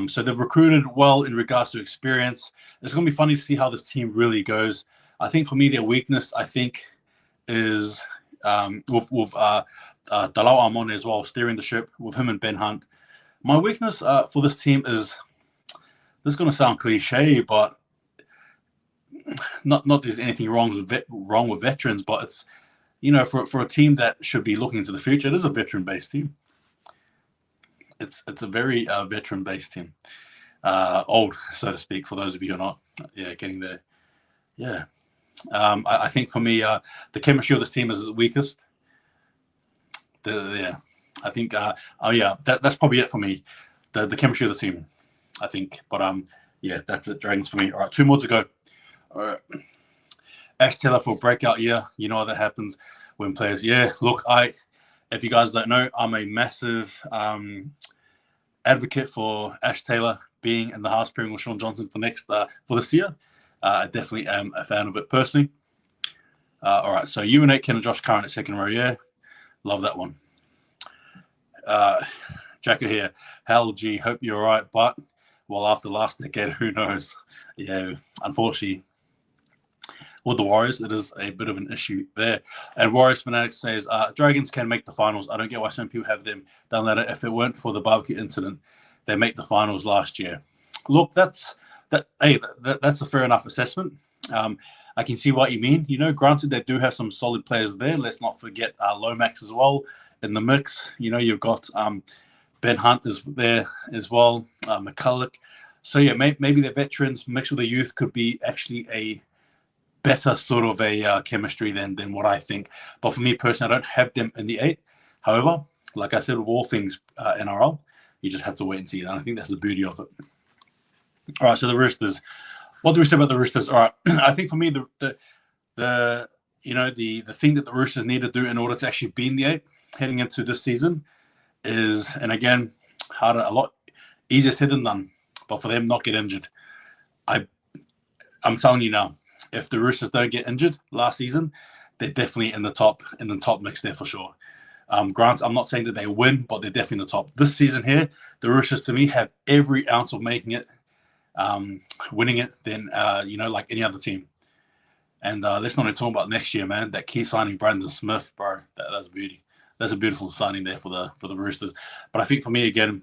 Speaker 1: So they've recruited well in regards to experience. It's going to be funny to see how this team really goes. I think for me, their weakness, I think, is with Dalau Amon as well, steering the ship with him and Ben Hunt. My weakness for this team is, this is going to sound cliche, but not there's anything wrong with veterans, but it's, you know, for a team that should be looking to the future, it is a veteran-based team. It's a very veteran-based team, old, so to speak. For those of you who are not, getting there. Yeah, I think for me, the chemistry of this team is the weakest. I think. That's probably it for me. The chemistry of the team, I think. But that's it. Dragons for me. All right, 2 more to go. All right. Ash Taylor for breakout year. You know what that happens when players. Yeah, look, if you guys don't know, I'm a massive advocate for Ash Taylor being in the house pairing with Sean Johnson for this year. I definitely am a fan of it personally. All right, so UnA, Ken and Josh Curran at second row. Yeah, love that one. Jacko here. Hal G, hope you're all right, but well, after last decade, who knows? Yeah, unfortunately, with the Warriors, it is a bit of an issue there. And Warriors Fanatics says, Dragons can make the finals. I don't get why some people have them done that. If it weren't for the barbecue incident, they make the finals last year. Look, that's a fair enough assessment. I can see what you mean. You know, granted, they do have some solid players there. Let's not forget Lomax as well in the mix. You know, you've got Ben Hunt is there as well, McCulloch. So, yeah, maybe the veterans mixed with the youth could be actually a better sort of a chemistry than what I think. But for me personally, I don't have them in the 8. However, like I said, with all things NRL, you just have to wait and see. And I think that's the beauty of it. All right, so the Roosters. What do we say about the Roosters? All right, I think for me, the thing that the Roosters need to do in order to actually be in the 8 heading into this season is, and again, a lot easier said than done, but for them not get injured. I'm telling you now, if the Roosters don't get injured last season, they're definitely in the top mix there for sure. Grant, I'm not saying that they win, but they're definitely in the top. This season here, the Roosters to me have every ounce of making it, winning it than like any other team. And let's not even talk about next year, man. That key signing, Brandon Smith, bro, that's a beauty. That's a beautiful signing there for the Roosters. But I think for me again,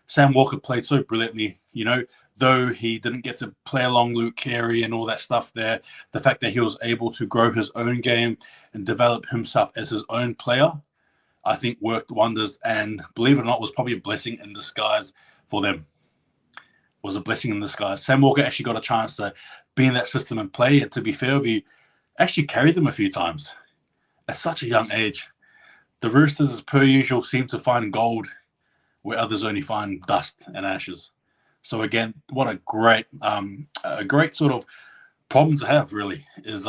Speaker 1: Sam Walker played so brilliantly. You know, though he didn't get to play along Luke Carey and all that stuff there, the fact that he was able to grow his own game and develop himself as his own player, I think worked wonders. And believe it or not, was probably a blessing in disguise for them. Was a blessing in disguise. Sam Walker actually got a chance to be in that system and play. And to be fair, he actually carried them a few times at such a young age. The Roosters, as per usual, seem to find gold where others only find dust and ashes. So again, what a great sort of problem to have, really, is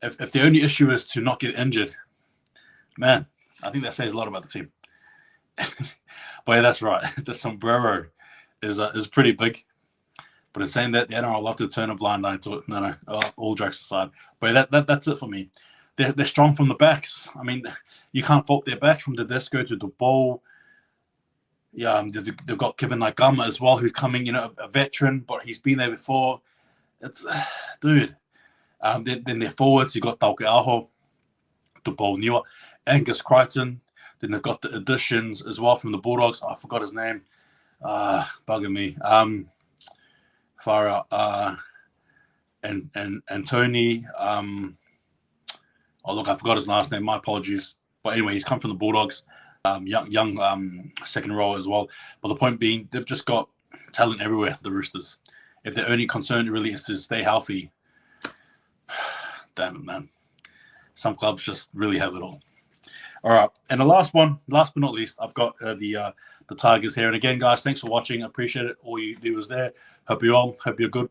Speaker 1: if the only issue is to not get injured, man, I think that says a lot about the team. But yeah, that's right. The sombrero is pretty big. But in saying that, the NRL love to turn a blind eye to it. No, all jokes aside. But that's it for me. They're strong from the backs. I mean, you can't fault their backs from Tedesco to the ball. Yeah, they've got Kevin Nagama as well, who's coming, a veteran, but he's been there before. It's, dude. Then their forwards, you've got Taukei'aho, Tupou Niwa, Angus Crichton. Then they've got the additions as well from the Bulldogs. I forgot his name. Bugging me. Far out. And Tony. Look, I forgot his last name. My apologies. But anyway, he's come from the Bulldogs. Young second row as well. But the point being, they've just got talent everywhere, the Roosters. If their only concern really is to stay healthy, damn it, man. Some clubs just really have it all. All right. And the last one, last but not least, I've got the Tigers here. And again, guys, thanks for watching. I appreciate it. All you viewers there. Hope you're good.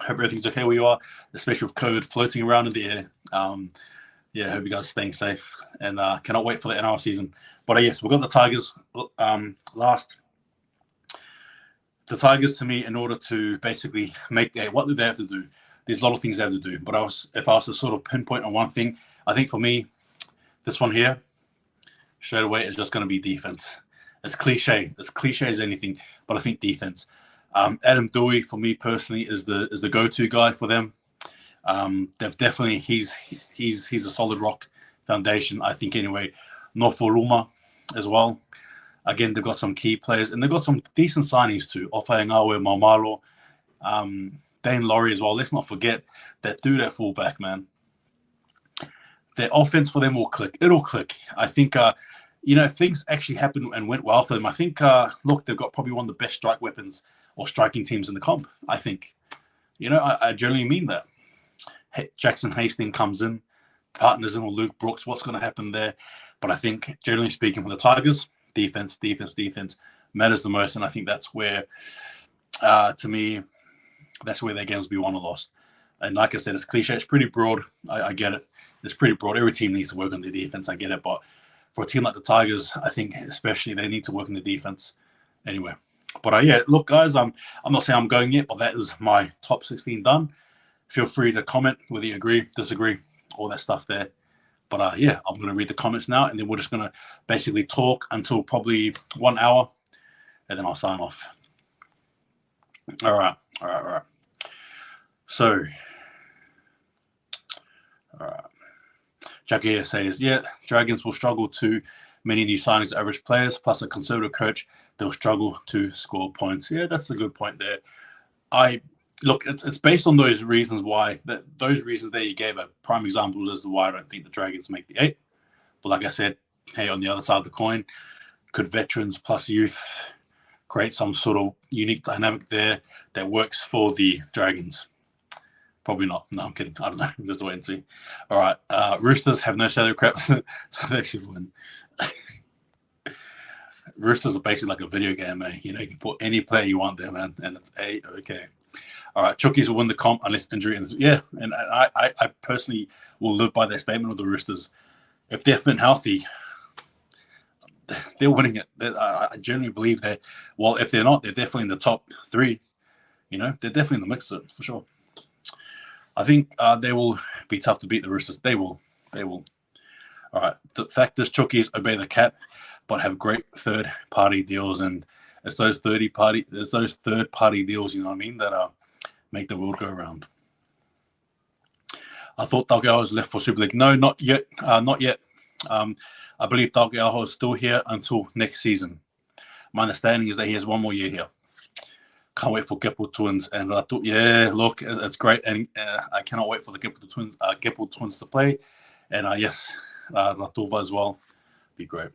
Speaker 1: Hope everything's okay where you are, especially with COVID floating around in the air. Hope you guys are staying safe. And cannot wait for the NRL season. But yes, we've got the Tigers last. The Tigers, to me, in order to basically make what do they have to do? There's a lot of things they have to do. But if I was to sort of pinpoint on one thing, I think for me, this one here, straight away, is just going to be defense. It's cliche. It's cliche as anything, but I think defense. Adam Dewey, for me personally, is the go-to guy for them. They've definitely he's a solid rock foundation, I think. Anyway, Noforuma as well. Again, they've got some key players, and they've got some decent signings too. Offaengawe, Maumalo, Dane Laurie as well. Let's not forget that dude at fullback, man. Their offense for them will click. It'll click. I think, if things actually happened and went well for them, I think, look, they've got probably one of the best strike weapons or striking teams in the comp, I think. I generally mean that. Jackson Hastings comes in, partners in with Luke Brooks. What's going to happen there? But I think, generally speaking, for the Tigers, defense matters the most. And I think that's where, to me, that's where their games will be won or lost. And like I said, it's cliche. It's pretty broad. I get it. It's pretty broad. Every team needs to work on their defense. I get it. But for a team like the Tigers, I think especially they need to work on the defense anyway. But look, guys, I'm not saying I'm going yet, but that is my top 16 done. Feel free to comment whether you agree, disagree, all that stuff there. But I'm going to read the comments now, and then we're just going to basically talk until probably 1 hour, and then I'll sign off. All right. So, all right. Jackie says, Dragons will struggle to many new signings, average players, plus a conservative coach. They'll struggle to score points. Yeah, that's a good point there. Look, it's based on those reasons why, those reasons that you gave are prime examples as to why I don't think the Dragons make the 8. But like I said, hey, on the other side of the coin, could veterans plus youth create some sort of unique dynamic there that works for the Dragons? Probably not. No, I'm kidding. I don't know. Just wait and see. All right. Roosters have no salary cap, so they should win. Roosters are basically like a video game, eh? You can put any player you want there, man, and it's okay. All right, Chookies will win the comp unless injury. And I personally will live by that statement of the Roosters. If they're fit and healthy, they're winning it. I genuinely believe that. Well, if they're not, they're definitely in the top 3. They're definitely in the mix for sure. I think they will be tough to beat the Roosters. They will. All right. The fact is, Chookies obey the cap, but have great third-party deals, and it's those third-party deals, you know what I mean, that make the world go around. I thought Taukei'aho was left for Super League. No, not yet. Not yet. I believe Taukei'aho is still here until next season. My understanding is that he has 1 more year here. Can't wait for Gipple Twins. And I thought, look, it's great. And I cannot wait for the Gipple Twins to play. And yes, Latuva as well. Be great.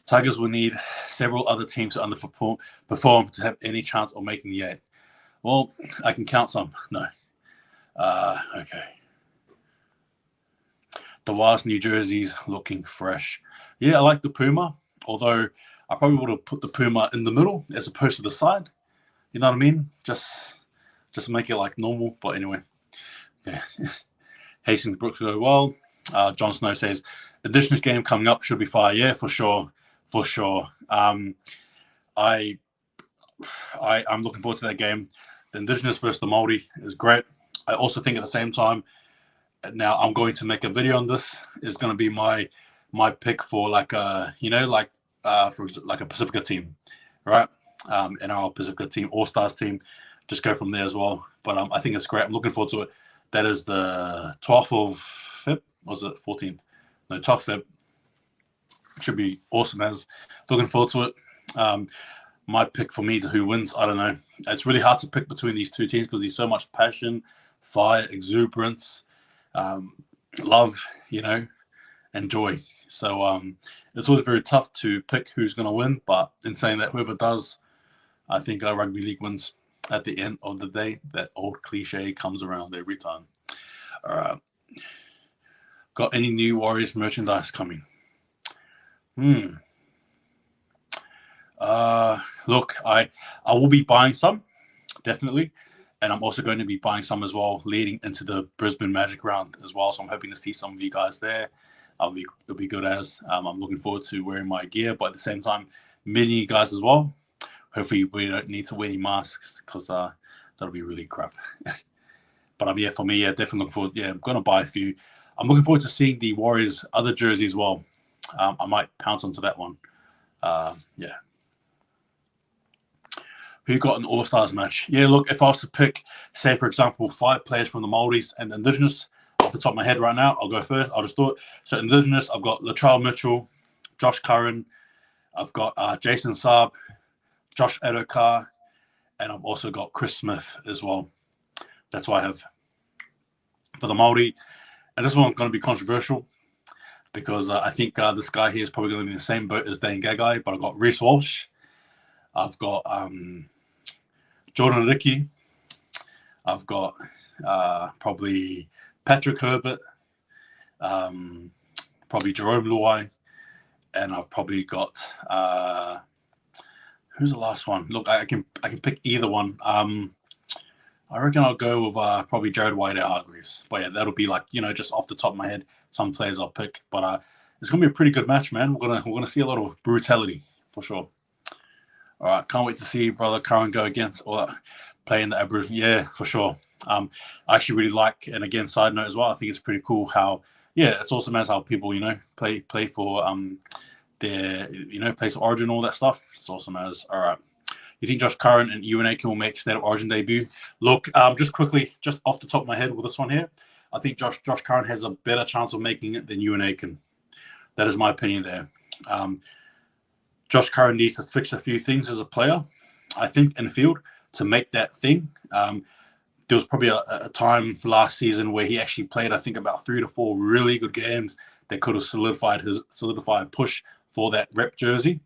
Speaker 1: Tigers will need several other teams to underperform to have any chance of making the 8. Well, I can count some. No. Okay. The Wild's New Jersey's looking fresh. Yeah, I like the Puma, although I probably would have put the Puma in the middle as opposed to the side. You know what I mean? Just make it like normal. But anyway, yeah. Hastings Brooks go well. John Snow says, Indigenous game coming up should be fire. Yeah, for sure. For sure. I'm looking forward to that game. The Indigenous versus the Māori is great. I also think at the same time, now I'm going to make a video on this. It's going to be my pick for like a, for like a Pacifica team, right? In our Pacifica team, All-Stars team, just go from there as well. But I think it's great. I'm looking forward to it. That is the 12th of Feb. Or was it 14th? No, 12th Feb. Should be awesome as. Looking forward to it. My pick for me to who wins, I don't know. It's really hard to pick between these two teams because there's so much passion, fire, exuberance, love, and joy. So it's always very tough to pick who's going to win. But in saying that, whoever does, I think our rugby league wins at the end of the day. That old cliche comes around every time. All right. Got any new Warriors merchandise coming? Look, I will be buying some, definitely. And I'm also going to be buying some as well leading into the Brisbane Magic round as well. So I'm hoping to see some of you guys there. It'll be good as. I'm looking forward to wearing my gear, but at the same time, meeting you guys as well. Hopefully we don't need to wear any masks because that'll be really crap. But yeah, for me, definitely looking forward. Yeah, I'm going to buy a few. I'm looking forward to seeing the Warriors' other jersey as well. I might pounce onto that one. Yeah. Who got an All-Stars match? Yeah, look, if I was to pick, say, for example, 5 players from the Māoris and the Indigenous, off the top of my head right now, I'll go first. I'll just do it. So Indigenous, I've got Latrell Mitchell, Josh Curran, I've got Jason Saab, Josh Adokar, and I've also got Chris Smith as well. That's what I have for the Māori. And this one's going to be controversial because I think this guy here is probably going to be in the same boat as Dane Gagai, but I've got Reece Walsh. I've got Jordan Ricky. I've got probably Patrick Herbert, probably Jerome Luai, and I've probably got who's the last one? Look, I can pick either one. I reckon I'll go with probably Jared White-Hargreaves. But yeah, that'll be like just off the top of my head, some players I'll pick. But it's gonna be a pretty good match, man. We're gonna see a lot of brutality for sure. All right, can't wait to see brother Curran go against or play in the Aboriginal. Yeah, for sure. I actually really like, and again, side note as well, I think it's pretty cool how, it's awesome as how people, play for their, place of origin, all that stuff. It's awesome as. All right. You think Josh Curran and QnA will make State of Origin debut? Look, just quickly, just off the top of my head with this one here, I think Josh Curran has a better chance of making it than QnA can. That is my opinion there. Josh Curran needs to fix a few things as a player, I think, in the field to make that thing. There was probably a time last season where he actually played, I think, about 3 to 4 really good games that could have solidified push for that rep jersey.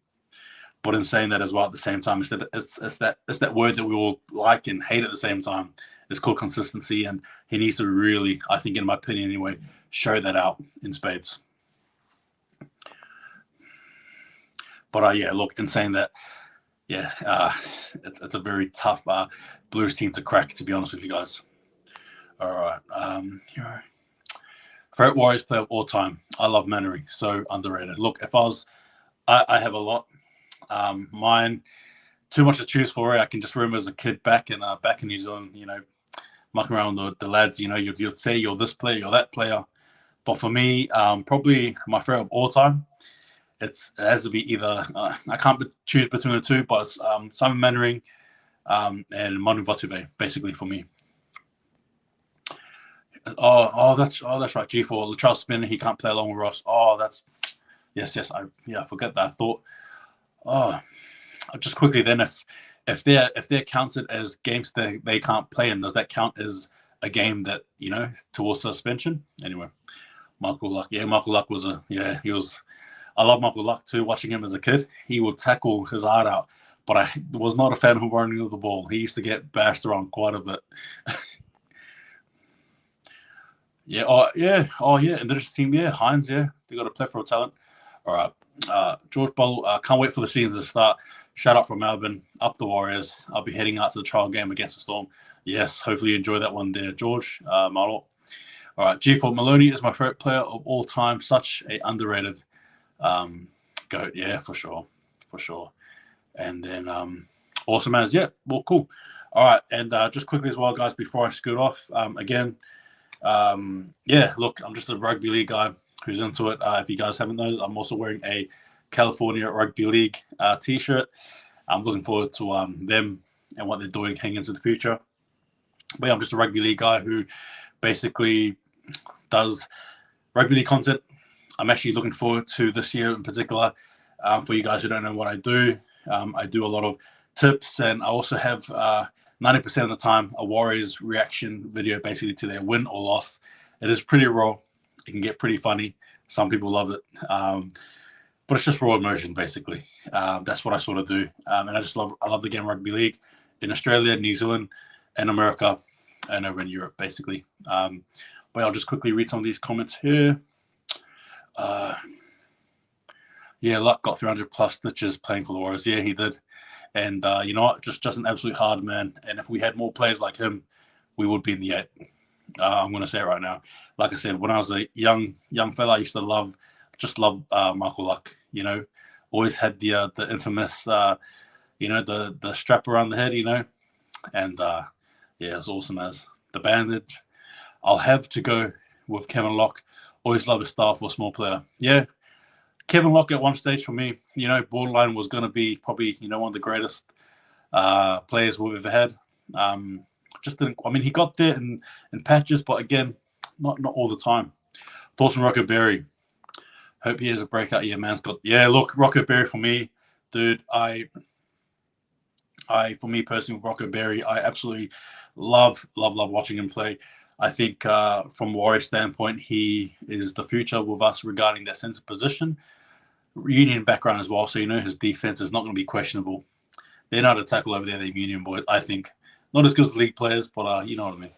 Speaker 1: But in saying that as well, at the same time, it's that word that we all like and hate at the same time. It's called consistency, and he needs to really, I think, in my opinion anyway, show that out in spades. But look, in saying that, it's a very tough Blues team to crack, to be honest with you guys. All right. Favorite Warriors player of all time. I love Mannery, so underrated. Look, if I have a lot. Mine, too much to choose for. I can just remember as a kid back in New Zealand, mucking around with the lads. You'll say you're this player, you're that player. But for me, probably my favorite of all time, it has to be either I can't choose between the two, but it's Simon Mannering and Manu Vatuvei, basically for me. That's right. G4 Latrell Spinner, he can't play along with Ross. Yes. I forget that. I thought. Just quickly then, if they're counted as games that they can't play in, does that count as a game that towards suspension? Anyway, Michael Luck. Yeah, Michael Luck was he was. I love Michael Luck too. Watching him as a kid, he would tackle his heart out, but I was not a fan of running of the ball. He used to get bashed around quite a bit. Indigenous team. Hines. They got a plethora of talent. All right. George Ball, can't wait for the season to start. Shout out from Melbourne, up the Warriors. I'll be heading out to the trial game against the Storm. Yes, hopefully you enjoy that one there, George. Model. All right, G4 Maloney is my favorite player of all time. Such a underrated GOAT. Yeah, for sure. And then awesome as, yeah, well, cool. All right, and just quickly as well, guys, before I scoot off, yeah, look, I'm just a rugby league guy who's into it. If you guys haven't noticed, I'm also wearing a California Rugby League t-shirt. I'm looking forward to them and what they're doing heading into the future. But yeah, I'm just a rugby league guy who basically does rugby league content. I'm actually looking forward to this year in particular. For you guys who don't know what I do a lot of tips, and I also have 90% of the time a Warriors reaction video basically to their win or loss. It is pretty raw. It can get pretty funny. Some people love it. But it's just raw emotion, basically. That's what I sort of do. And I love the game rugby league in Australia, New Zealand, and America, and over in Europe, basically. But I'll just quickly read some of these comments here. Yeah, Locke got 300 plus stitches playing for the Warriors. Yeah, he did. And you know what? Just an absolute hard man. And if we had more players like him, we would be in the 8. I'm going to say it right now. Like I said, when I was a young fella, I used to love Michael Locke. You know, always had the infamous, you know, the strap around the head. You know, and yeah, it's awesome as the bandage. I'll have to go with Kevin Locke. Always love his style for a small player. Yeah, Kevin Locke at one stage for me, you know, borderline was going to be probably, you know, one of the greatest players we've ever had. Just didn't. I mean, he got there in patches, but again, not all the time. Thoughts on Rocco Berry? Hope he has a breakout year, man. Look, Rocco Berry for me, dude. For me personally, Rocco Berry, I absolutely love watching him play. I think from Warriors standpoint, he is the future with us regarding that center position. Union background as well, so you know his defense is not going to be questionable. They're not a tackle over there, the Union boys. I think not as good as the league players, but you know what I mean.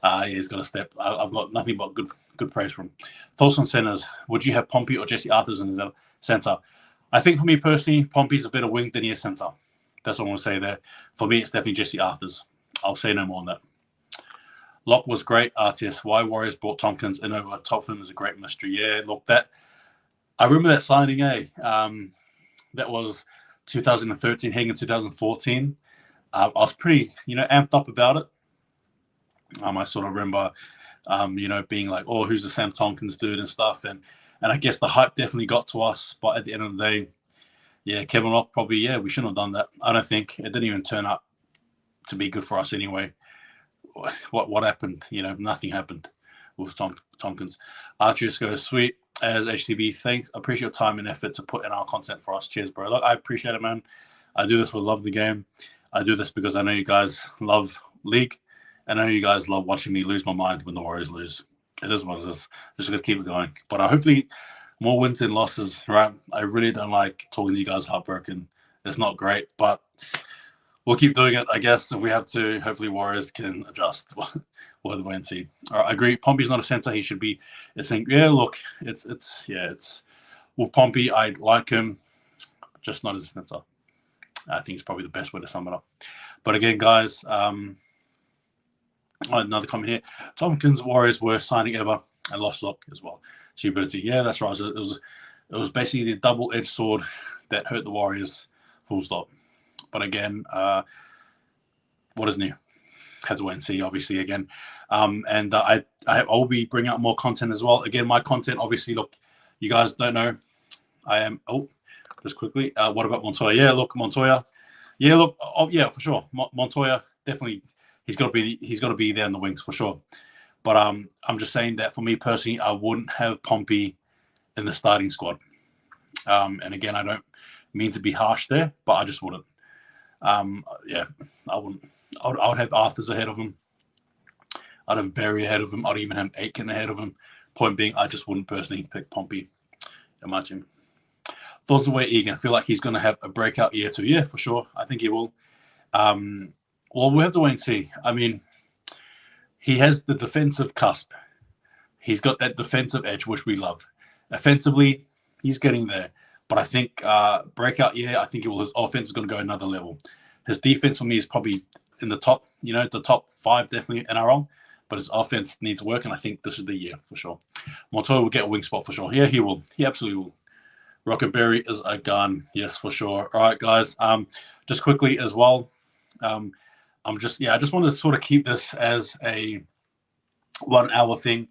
Speaker 1: Yeah, he's got a step. I've got nothing but good praise for him. Thoughts on centers? Would you have Pompey or Jesse Arthurs in the center? I think for me personally, Pompey's a better wing than he is center. That's what I want to say there. For me, it's definitely Jesse Arthurs. I'll say no more on that. Locke was great. RTS. Why Warriors brought Tompkins in over top of him is a great mystery. Yeah, look, I remember that signing, that was 2013, heading in 2014. I was pretty, you know, amped up about it. I sort of remember, you know, being like, oh, who's the Sam Tompkins dude and stuff. And I guess the hype definitely got to us. But at the end of the day, yeah, Kevin Locke probably, yeah, we shouldn't have done that. I don't think. It didn't even turn up to be good for us anyway. What happened? You know, nothing happened with Tompkins. Archers goes, sweet as HTB. Thanks. I appreciate your time and effort to put in our content for us. Cheers, bro. Look, I appreciate it, man. I do this for love of the game. I do this because I know you guys love league. And I know you guys love watching me lose my mind when the Warriors lose. It is what it is. Just going to keep it going. But hopefully more wins than losses, right? I really don't like talking to you guys heartbroken. It's not great, but we'll keep doing it, I guess. If we have to, hopefully Warriors can adjust. We'll wait and see. All right, I agree. Pompey's not a center. He should be. Yeah, look, it's with Pompey, I like him, just not as a center. I think it's probably the best way to sum it up. But again, guys, another comment here. Tompkins Warriors worst signing ever and lost Locke as well. Stupidity. Yeah, that's right. It was basically the double-edged sword that hurt the Warriors. Full stop. But again, what is new? Had to wait and see, obviously, again. And I will be bringing out more content as well. Again, my content, obviously, look, you guys don't know. I am, just quickly, what about Montoya? Yeah, look, Montoya. Yeah, look, yeah, for sure. Montoya, definitely, he's got to be there in the wings, for sure. But I'm just saying that for me personally, I wouldn't have Pompey in the starting squad. And again, I don't mean to be harsh there, but I just wouldn't. Yeah, I wouldn't. I would have Arthurs ahead of him. I'd have Berry ahead of him. I'd even have Aitken ahead of him. Point being, I just wouldn't personally pick Pompey in my team. Thoughts away Egan. I feel like he's going to have a breakout year too. Yeah, for sure. I think he will. Well, we'll have to wait and see. I mean, he has the defensive cusp. He's got that defensive edge, which we love. Offensively, He's getting there. But I think breakout year, I think his offense is going to go another level. His defense for me is probably in the top, the top 5 definitely NRL. But his offense needs work, and I think this is the year for sure. Montoya will get a wing spot for sure. Yeah, he will. He absolutely will. Rocketberry is a gun. Yes, for sure. All right, guys. Just quickly as well, I just want to sort of keep this as a 1 hour thing,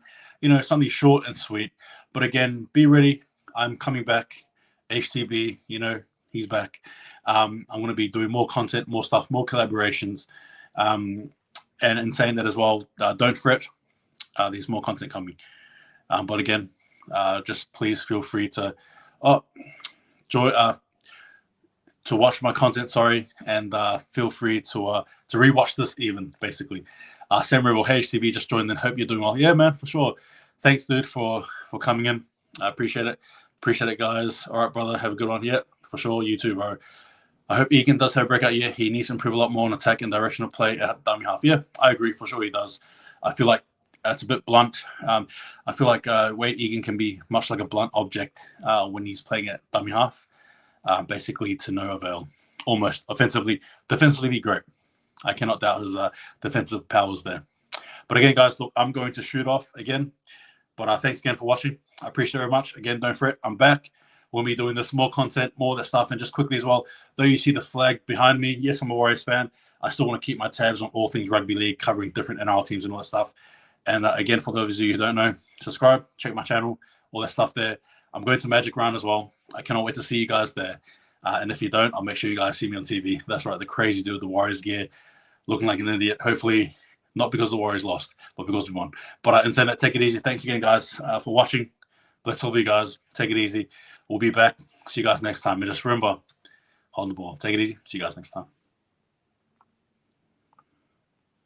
Speaker 1: something short and sweet. But again, be ready. I'm coming back. HTB, he's back. I'm going to be doing more content, more stuff, more collaborations. And in saying that as well, don't fret. There's more content coming. But again, just please feel free to watch my content, and feel free to rewatch this even, basically. Sam Rebel, hey, HTB, just joined in. Hope you're doing well. Yeah, man, for sure. Thanks, dude, for coming in. I appreciate it. Appreciate it, guys. All right, brother, have a good one. Yeah, for sure. You too, bro. I hope Egan does have a breakout year. He needs to improve a lot more on attack and direction of play at dummy half. Yeah, I agree. For sure he does. I feel like that's a bit blunt. I feel like Wade Egan can be much like a blunt object when he's playing at dummy half. Basically to no avail. Almost offensively. Defensively, great. I cannot doubt his defensive powers there. But again, guys, look, I'm going to shoot off again. But thanks again for watching. I appreciate it very much. Again, don't fret. I'm back. We'll be doing this, more content, more of that stuff. And just quickly as well, though you see the flag behind me, yes, I'm a Warriors fan. I still want to keep my tabs on all things rugby league, covering different NRL teams and all that stuff. And again, for those of you who don't know, subscribe, check my channel, all that stuff there. I'm going to Magic Round as well. I cannot wait to see you guys there. And if you don't, I'll make sure you guys see me on TV. That's right, the crazy dude with the Warriors gear, looking like an idiot. Hopefully, not because the Warriors lost, but because we won. But in saying that, take it easy. Thanks again, guys, for watching. Bless all of you guys. Take it easy. We'll be back. See you guys next time. And just remember, hold the ball. Take it easy. See you guys next time.